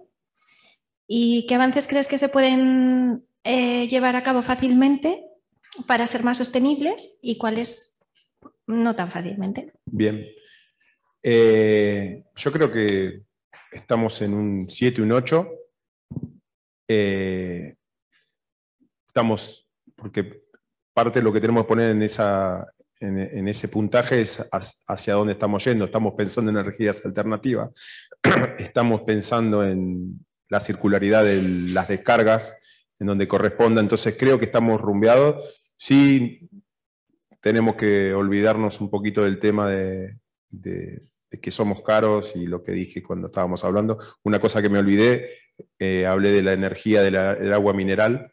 y qué avances crees que se pueden llevar a cabo fácilmente para ser más sostenibles y cuáles no tan fácilmente. Bien. Yo creo que estamos en un 7, un 8. Estamos, porque parte de lo que tenemos que poner en ese puntaje es hacia dónde estamos yendo. Estamos pensando en energías alternativas, estamos pensando en la circularidad de las descargas, en donde corresponda. Entonces creo que estamos rumbeados. Sí tenemos que olvidarnos un poquito del tema de que somos caros y lo que dije cuando estábamos hablando. Una cosa que me olvidé, hablé de la energía del agua mineral.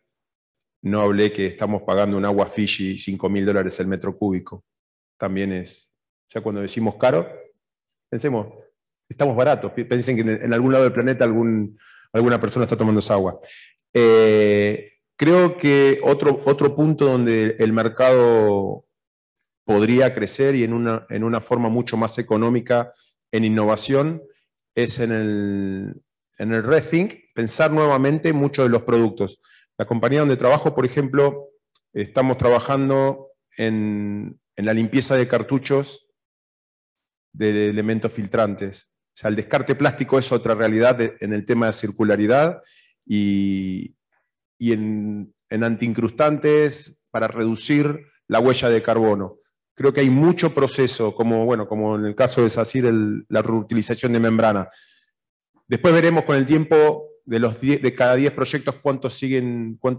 No hablé que estamos pagando un agua Fiji $5.000 el metro cúbico. También es, o sea, cuando decimos caro, pensemos, estamos baratos. Piensen que en algún lado del planeta alguna persona está tomando esa agua. Creo que otro punto donde el mercado podría crecer y en una forma mucho más económica en innovación es en el rethink, pensar nuevamente muchos de los productos. La compañía donde trabajo, por ejemplo, estamos trabajando en la limpieza de cartuchos de elementos filtrantes. O sea, el descarte plástico es otra realidad en el tema de circularidad y en antiincrustantes para reducir la huella de carbono. Creo que hay mucho proceso, como en el caso de SACIR, la reutilización de membrana. Después veremos con el tiempo de cada 10 proyectos cuántos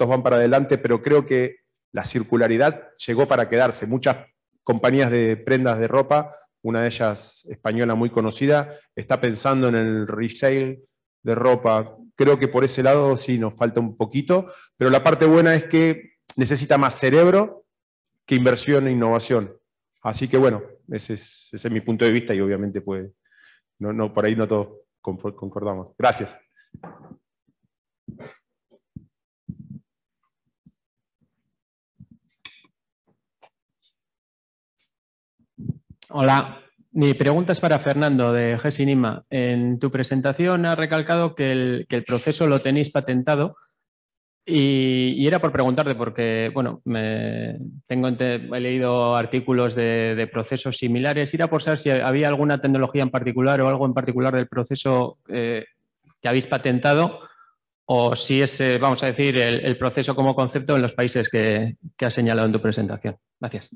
van para adelante, pero creo que la circularidad llegó para quedarse. Muchas compañías de prendas de ropa, una de ellas española muy conocida, está pensando en el resale de ropa. Creo que por ese lado sí nos falta un poquito, pero la parte buena es que necesita más cerebro que inversión e innovación. Así que bueno, ese es mi punto de vista y obviamente por ahí no todos concordamos. Gracias. Hola, mi pregunta es para Fernando de Gesinima. En tu presentación has recalcado que el proceso lo tenéis patentado y era por preguntarte porque, bueno, he leído artículos de procesos similares y era por saber si había alguna tecnología en particular o algo en particular del proceso que habéis patentado o si es, vamos a decir, el proceso como concepto en los países que has señalado en tu presentación. Gracias.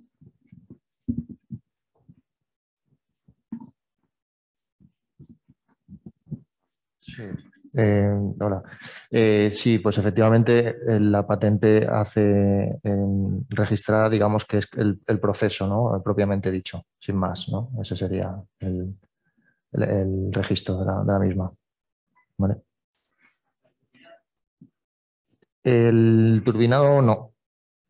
Sí. Hola. Sí, pues efectivamente la patente hace registrar, digamos, que es el proceso, ¿no? Propiamente dicho, sin más, ¿no? Ese sería el registro de la misma. ¿Vale? El turbinado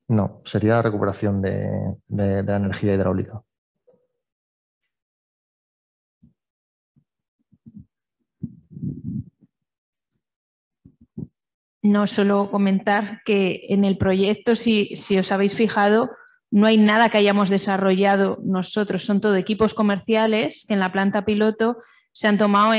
no, sería recuperación de la energía hidráulica. No, solo comentar que en el proyecto, si os habéis fijado, no hay nada que hayamos desarrollado nosotros, son todo equipos comerciales que en la planta piloto se han tomado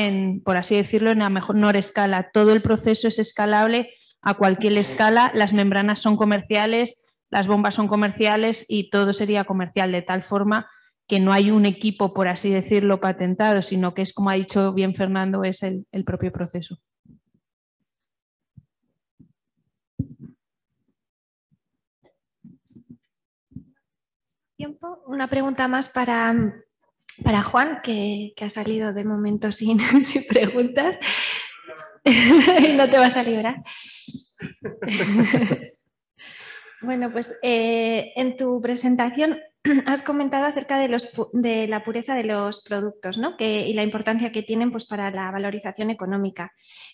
por así decirlo, en la menor escala. Todo el proceso es escalable a cualquier escala, las membranas son comerciales, las bombas son comerciales y todo sería comercial, de tal forma que no hay un equipo, por así decirlo, patentado, sino que es, como ha dicho bien Fernando, es el propio proceso. Tiempo. Una pregunta más para Juan, que ha salido de momento sin preguntas. No te vas a librar. Bueno, pues en tu presentación has comentado acerca de la pureza de los productos, ¿no? Y la importancia que tienen, pues, para la valorización económica.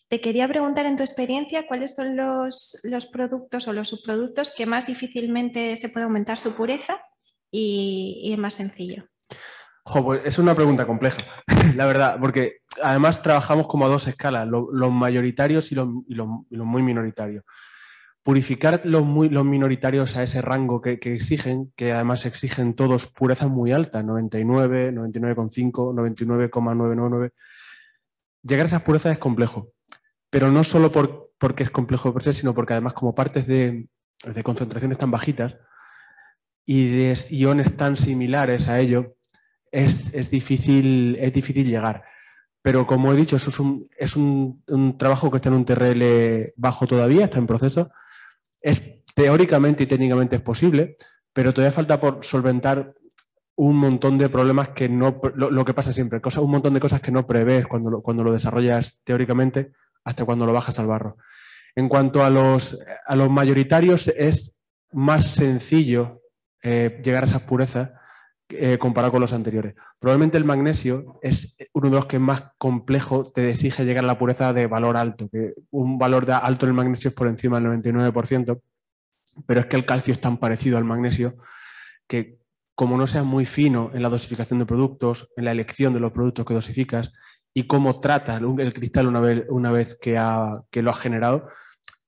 Te quería preguntar, en tu experiencia, ¿cuáles son los productos o los subproductos que más difícilmente se puede aumentar su pureza y es más sencillo? Pues es una pregunta compleja, la verdad, porque además trabajamos como a dos escalas, los mayoritarios y los muy minoritarios. Purificar los minoritarios a ese rango que exigen, que además exigen todos purezas muy altas, 99, 99,5, 99,999. Llegar a esas purezas es complejo, pero no solo porque es complejo per se, sino porque además como partes de concentraciones tan bajitas y de iones tan similares a ello, es difícil llegar. Pero como he dicho, eso es un trabajo que está en un TRL bajo todavía, está en proceso. Teóricamente y técnicamente es posible, pero todavía falta por solventar un montón de problemas que lo que pasa siempre, un montón de cosas que no prevés cuando lo desarrollas teóricamente hasta cuando lo bajas al barro. En cuanto a los mayoritarios, es más sencillo llegar a esas purezas comparado con los anteriores. Probablemente el magnesio es uno de los que más complejo te exige llegar a la pureza de valor alto, que un valor alto del magnesio es por encima del 99%, pero es que el calcio es tan parecido al magnesio que, como no seas muy fino en la dosificación de productos, en la elección de los productos que dosificas y cómo trata el cristal una vez que lo has generado,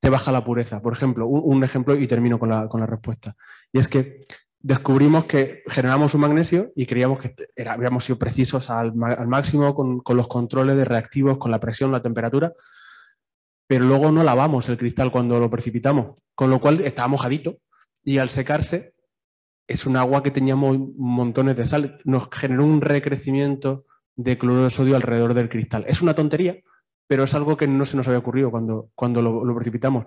te baja la pureza. Por ejemplo, un ejemplo y termino con la respuesta. Y es que descubrimos que generamos un magnesio y creíamos que habíamos sido precisos al máximo con los controles de reactivos, con la presión, la temperatura, pero luego no lavamos el cristal cuando lo precipitamos, con lo cual estaba mojadito y al secarse es un agua que teníamos montones de sal. Nos generó un recrecimiento de cloruro de sodio alrededor del cristal. Es una tontería, pero es algo que no se nos había ocurrido cuando lo precipitamos.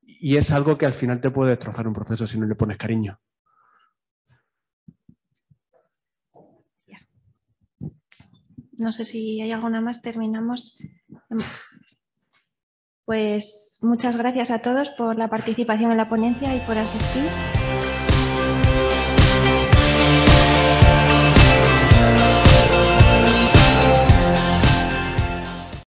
Y es algo que al final te puede destrozar un proceso si no le pones cariño. No sé si hay alguna más, terminamos. Pues muchas gracias a todos por la participación en la ponencia y por asistir.